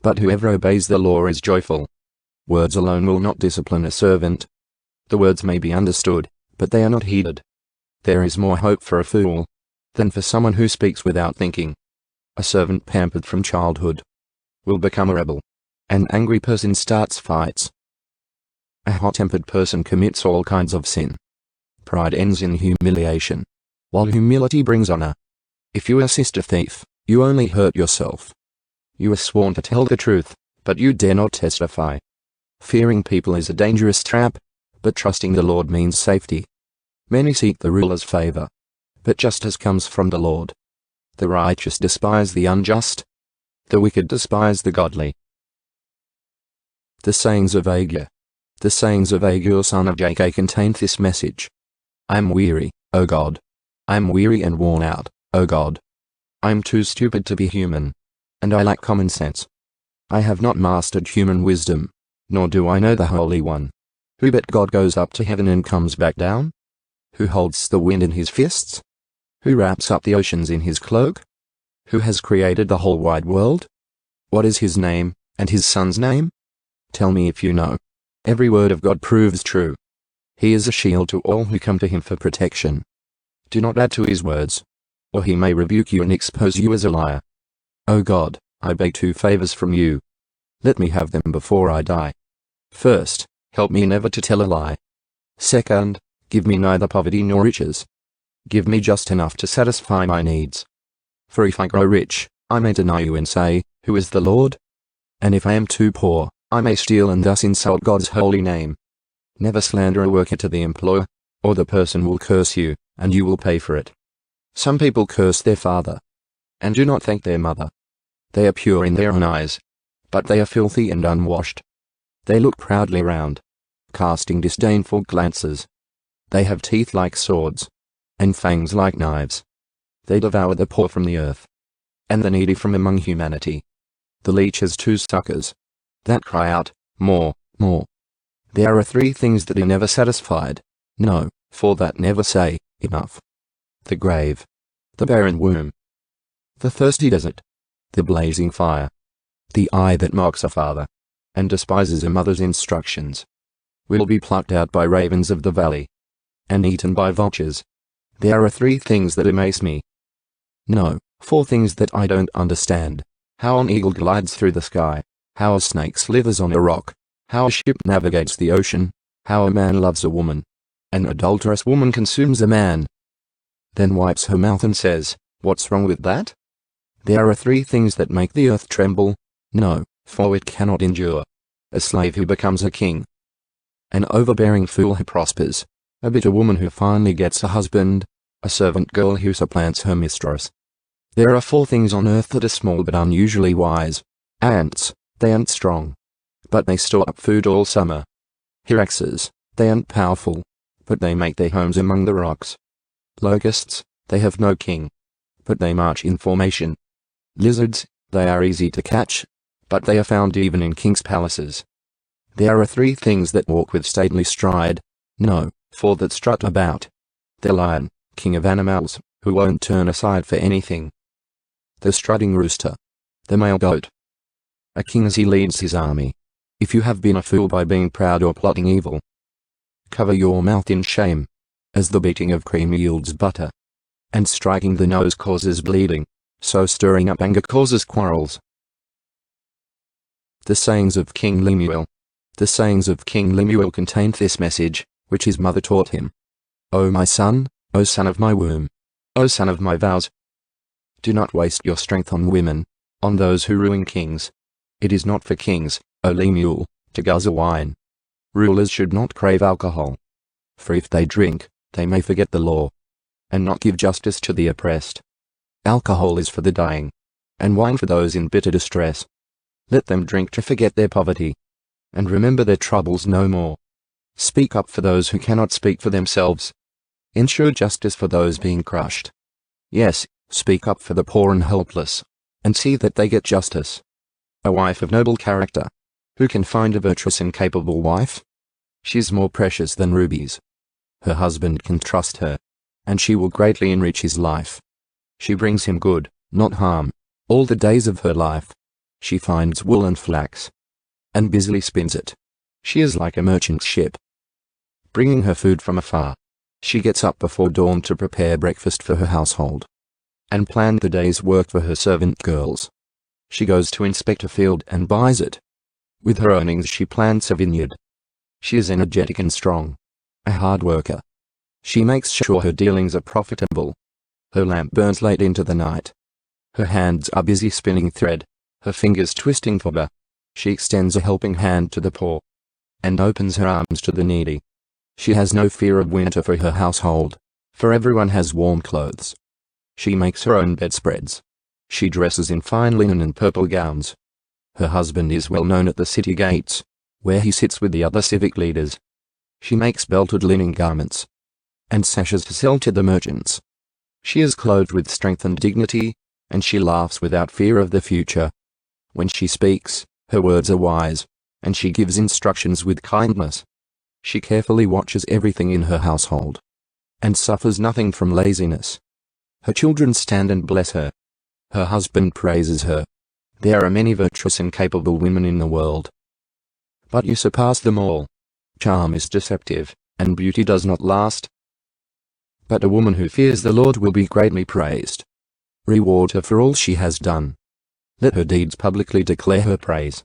But whoever obeys the law is joyful. Words alone will not discipline a servant. The words may be understood, but they are not heeded. There is more hope for a fool than for someone who speaks without thinking. A servant pampered from childhood will become a rebel. An angry person starts fights. A hot-tempered person commits all kinds of sin. Pride ends in humiliation, while humility brings honor. If you assist a thief, you only hurt yourself. You are sworn to tell the truth, but you dare not testify. Fearing people is a dangerous trap, but trusting the Lord means safety. Many seek the ruler's favor, but justice comes from the Lord. The righteous despise the unjust. The wicked despise the godly. The sayings of Agur. The sayings of Agur son of Jakeh contained this message. I am weary, O God. I am weary and worn out, O God. I am too stupid to be human, and I lack common sense. I have not mastered human wisdom, nor do I know the Holy One. Who but God goes up to heaven and comes back down? Who holds the wind in his fists? Who wraps up the oceans in his cloak? Who has created the whole wide world? What is his name, and his son's name? Tell me if you know. Every word of God proves true. He is a shield to all who come to him for protection. Do not add to his words, or he may rebuke you and expose you as a liar. O God, I beg 2 favors from you. Let me have them before I die. First, help me never to tell a lie. Second, give me neither poverty nor riches. Give me just enough to satisfy my needs. For if I grow rich, I may deny you and say, Who is the Lord? And if I am too poor, I may steal and thus insult God's holy name. Never slander a worker to the employer, or the person will curse you, and you will pay for it. Some people curse their father, and do not thank their mother. They are pure in their own eyes, but they are filthy and unwashed. They look proudly round, casting disdainful glances. They have teeth like swords, and fangs like knives. They devour the poor from the earth, and the needy from among humanity. The leech has two suckers that cry out, more, more. There are three things that are never satisfied, no, for that never say, enough. The grave, the barren womb, the thirsty desert, the blazing fire, the eye that mocks a father, and despises a mother's instructions, will be plucked out by ravens of the valley, and eaten by vultures. There are three things that amaze me. No, four things that I don't understand. How an eagle glides through the sky, how a snake slithers on a rock, how a ship navigates the ocean, how a man loves a woman, an adulterous woman consumes a man, then wipes her mouth and says, "What's wrong with that?" There are three things that make the earth tremble. No, for it cannot endure. A slave who becomes a king, an overbearing fool who prospers, a bitter woman who finally gets a husband, a servant girl who supplants her mistress. There are four things on earth that are small but unusually wise. Ants, they aren't strong, but they store up food all summer. Hyraxes, they aren't powerful, but they make their homes among the rocks. Locusts, they have no king, but they march in formation. Lizards, they are easy to catch, but they are found even in kings' palaces. There are three things that walk with stately stride. No, four that strut about. The lion, king of animals, who won't turn aside for anything. The strutting rooster, the male goat. A king as he leads his army. If you have been a fool by being proud or plotting evil, cover your mouth in shame, as the beating of cream yields butter, and striking the nose causes bleeding, so stirring up anger causes quarrels. The sayings of King Lemuel. The sayings of King Lemuel contained this message, which his mother taught him. O my son, O son of my womb, O son of my vows, do not waste your strength on women, on those who ruin kings. It is not for kings, O Lemuel, to guzzle wine. Rulers should not crave alcohol, for if they drink, they may forget the law, and not give justice to the oppressed. Alcohol is for the dying, and wine for those in bitter distress. Let them drink to forget their poverty, and remember their troubles no more. Speak up for those who cannot speak for themselves. Ensure justice for those being crushed. Yes, speak up for the poor and helpless, and see that they get justice. A wife of noble character. Who can find a virtuous and capable wife? She's more precious than rubies. Her husband can trust her, and she will greatly enrich his life. She brings him good, not harm, all the days of her life. She finds wool and flax, and busily spins it. She is like a merchant ship, bringing her food from afar. She gets up before dawn to prepare breakfast for her household, and plan the day's work for her servant girls. She goes to inspect a field and buys it. With her earnings she plants a vineyard. She is energetic and strong, a hard worker. She makes sure her dealings are profitable. Her lamp burns late into the night. Her hands are busy spinning thread, her fingers twisting fibre. She extends a helping hand to the poor, and opens her arms to the needy. She has no fear of winter for her household, for everyone has warm clothes. She makes her own bedspreads. She dresses in fine linen and purple gowns. Her husband is well known at the city gates, where he sits with the other civic leaders. She makes belted linen garments, and sashes to sell to the merchants. She is clothed with strength and dignity, and she laughs without fear of the future. When she speaks, her words are wise, and she gives instructions with kindness. She carefully watches everything in her household, and suffers nothing from laziness. Her children stand and bless her. Her husband praises her. There are many virtuous and capable women in the world, but you surpass them all. Charm is deceptive, and beauty does not last. But a woman who fears the Lord will be greatly praised. Reward her for all she has done. Let her deeds publicly declare her praise.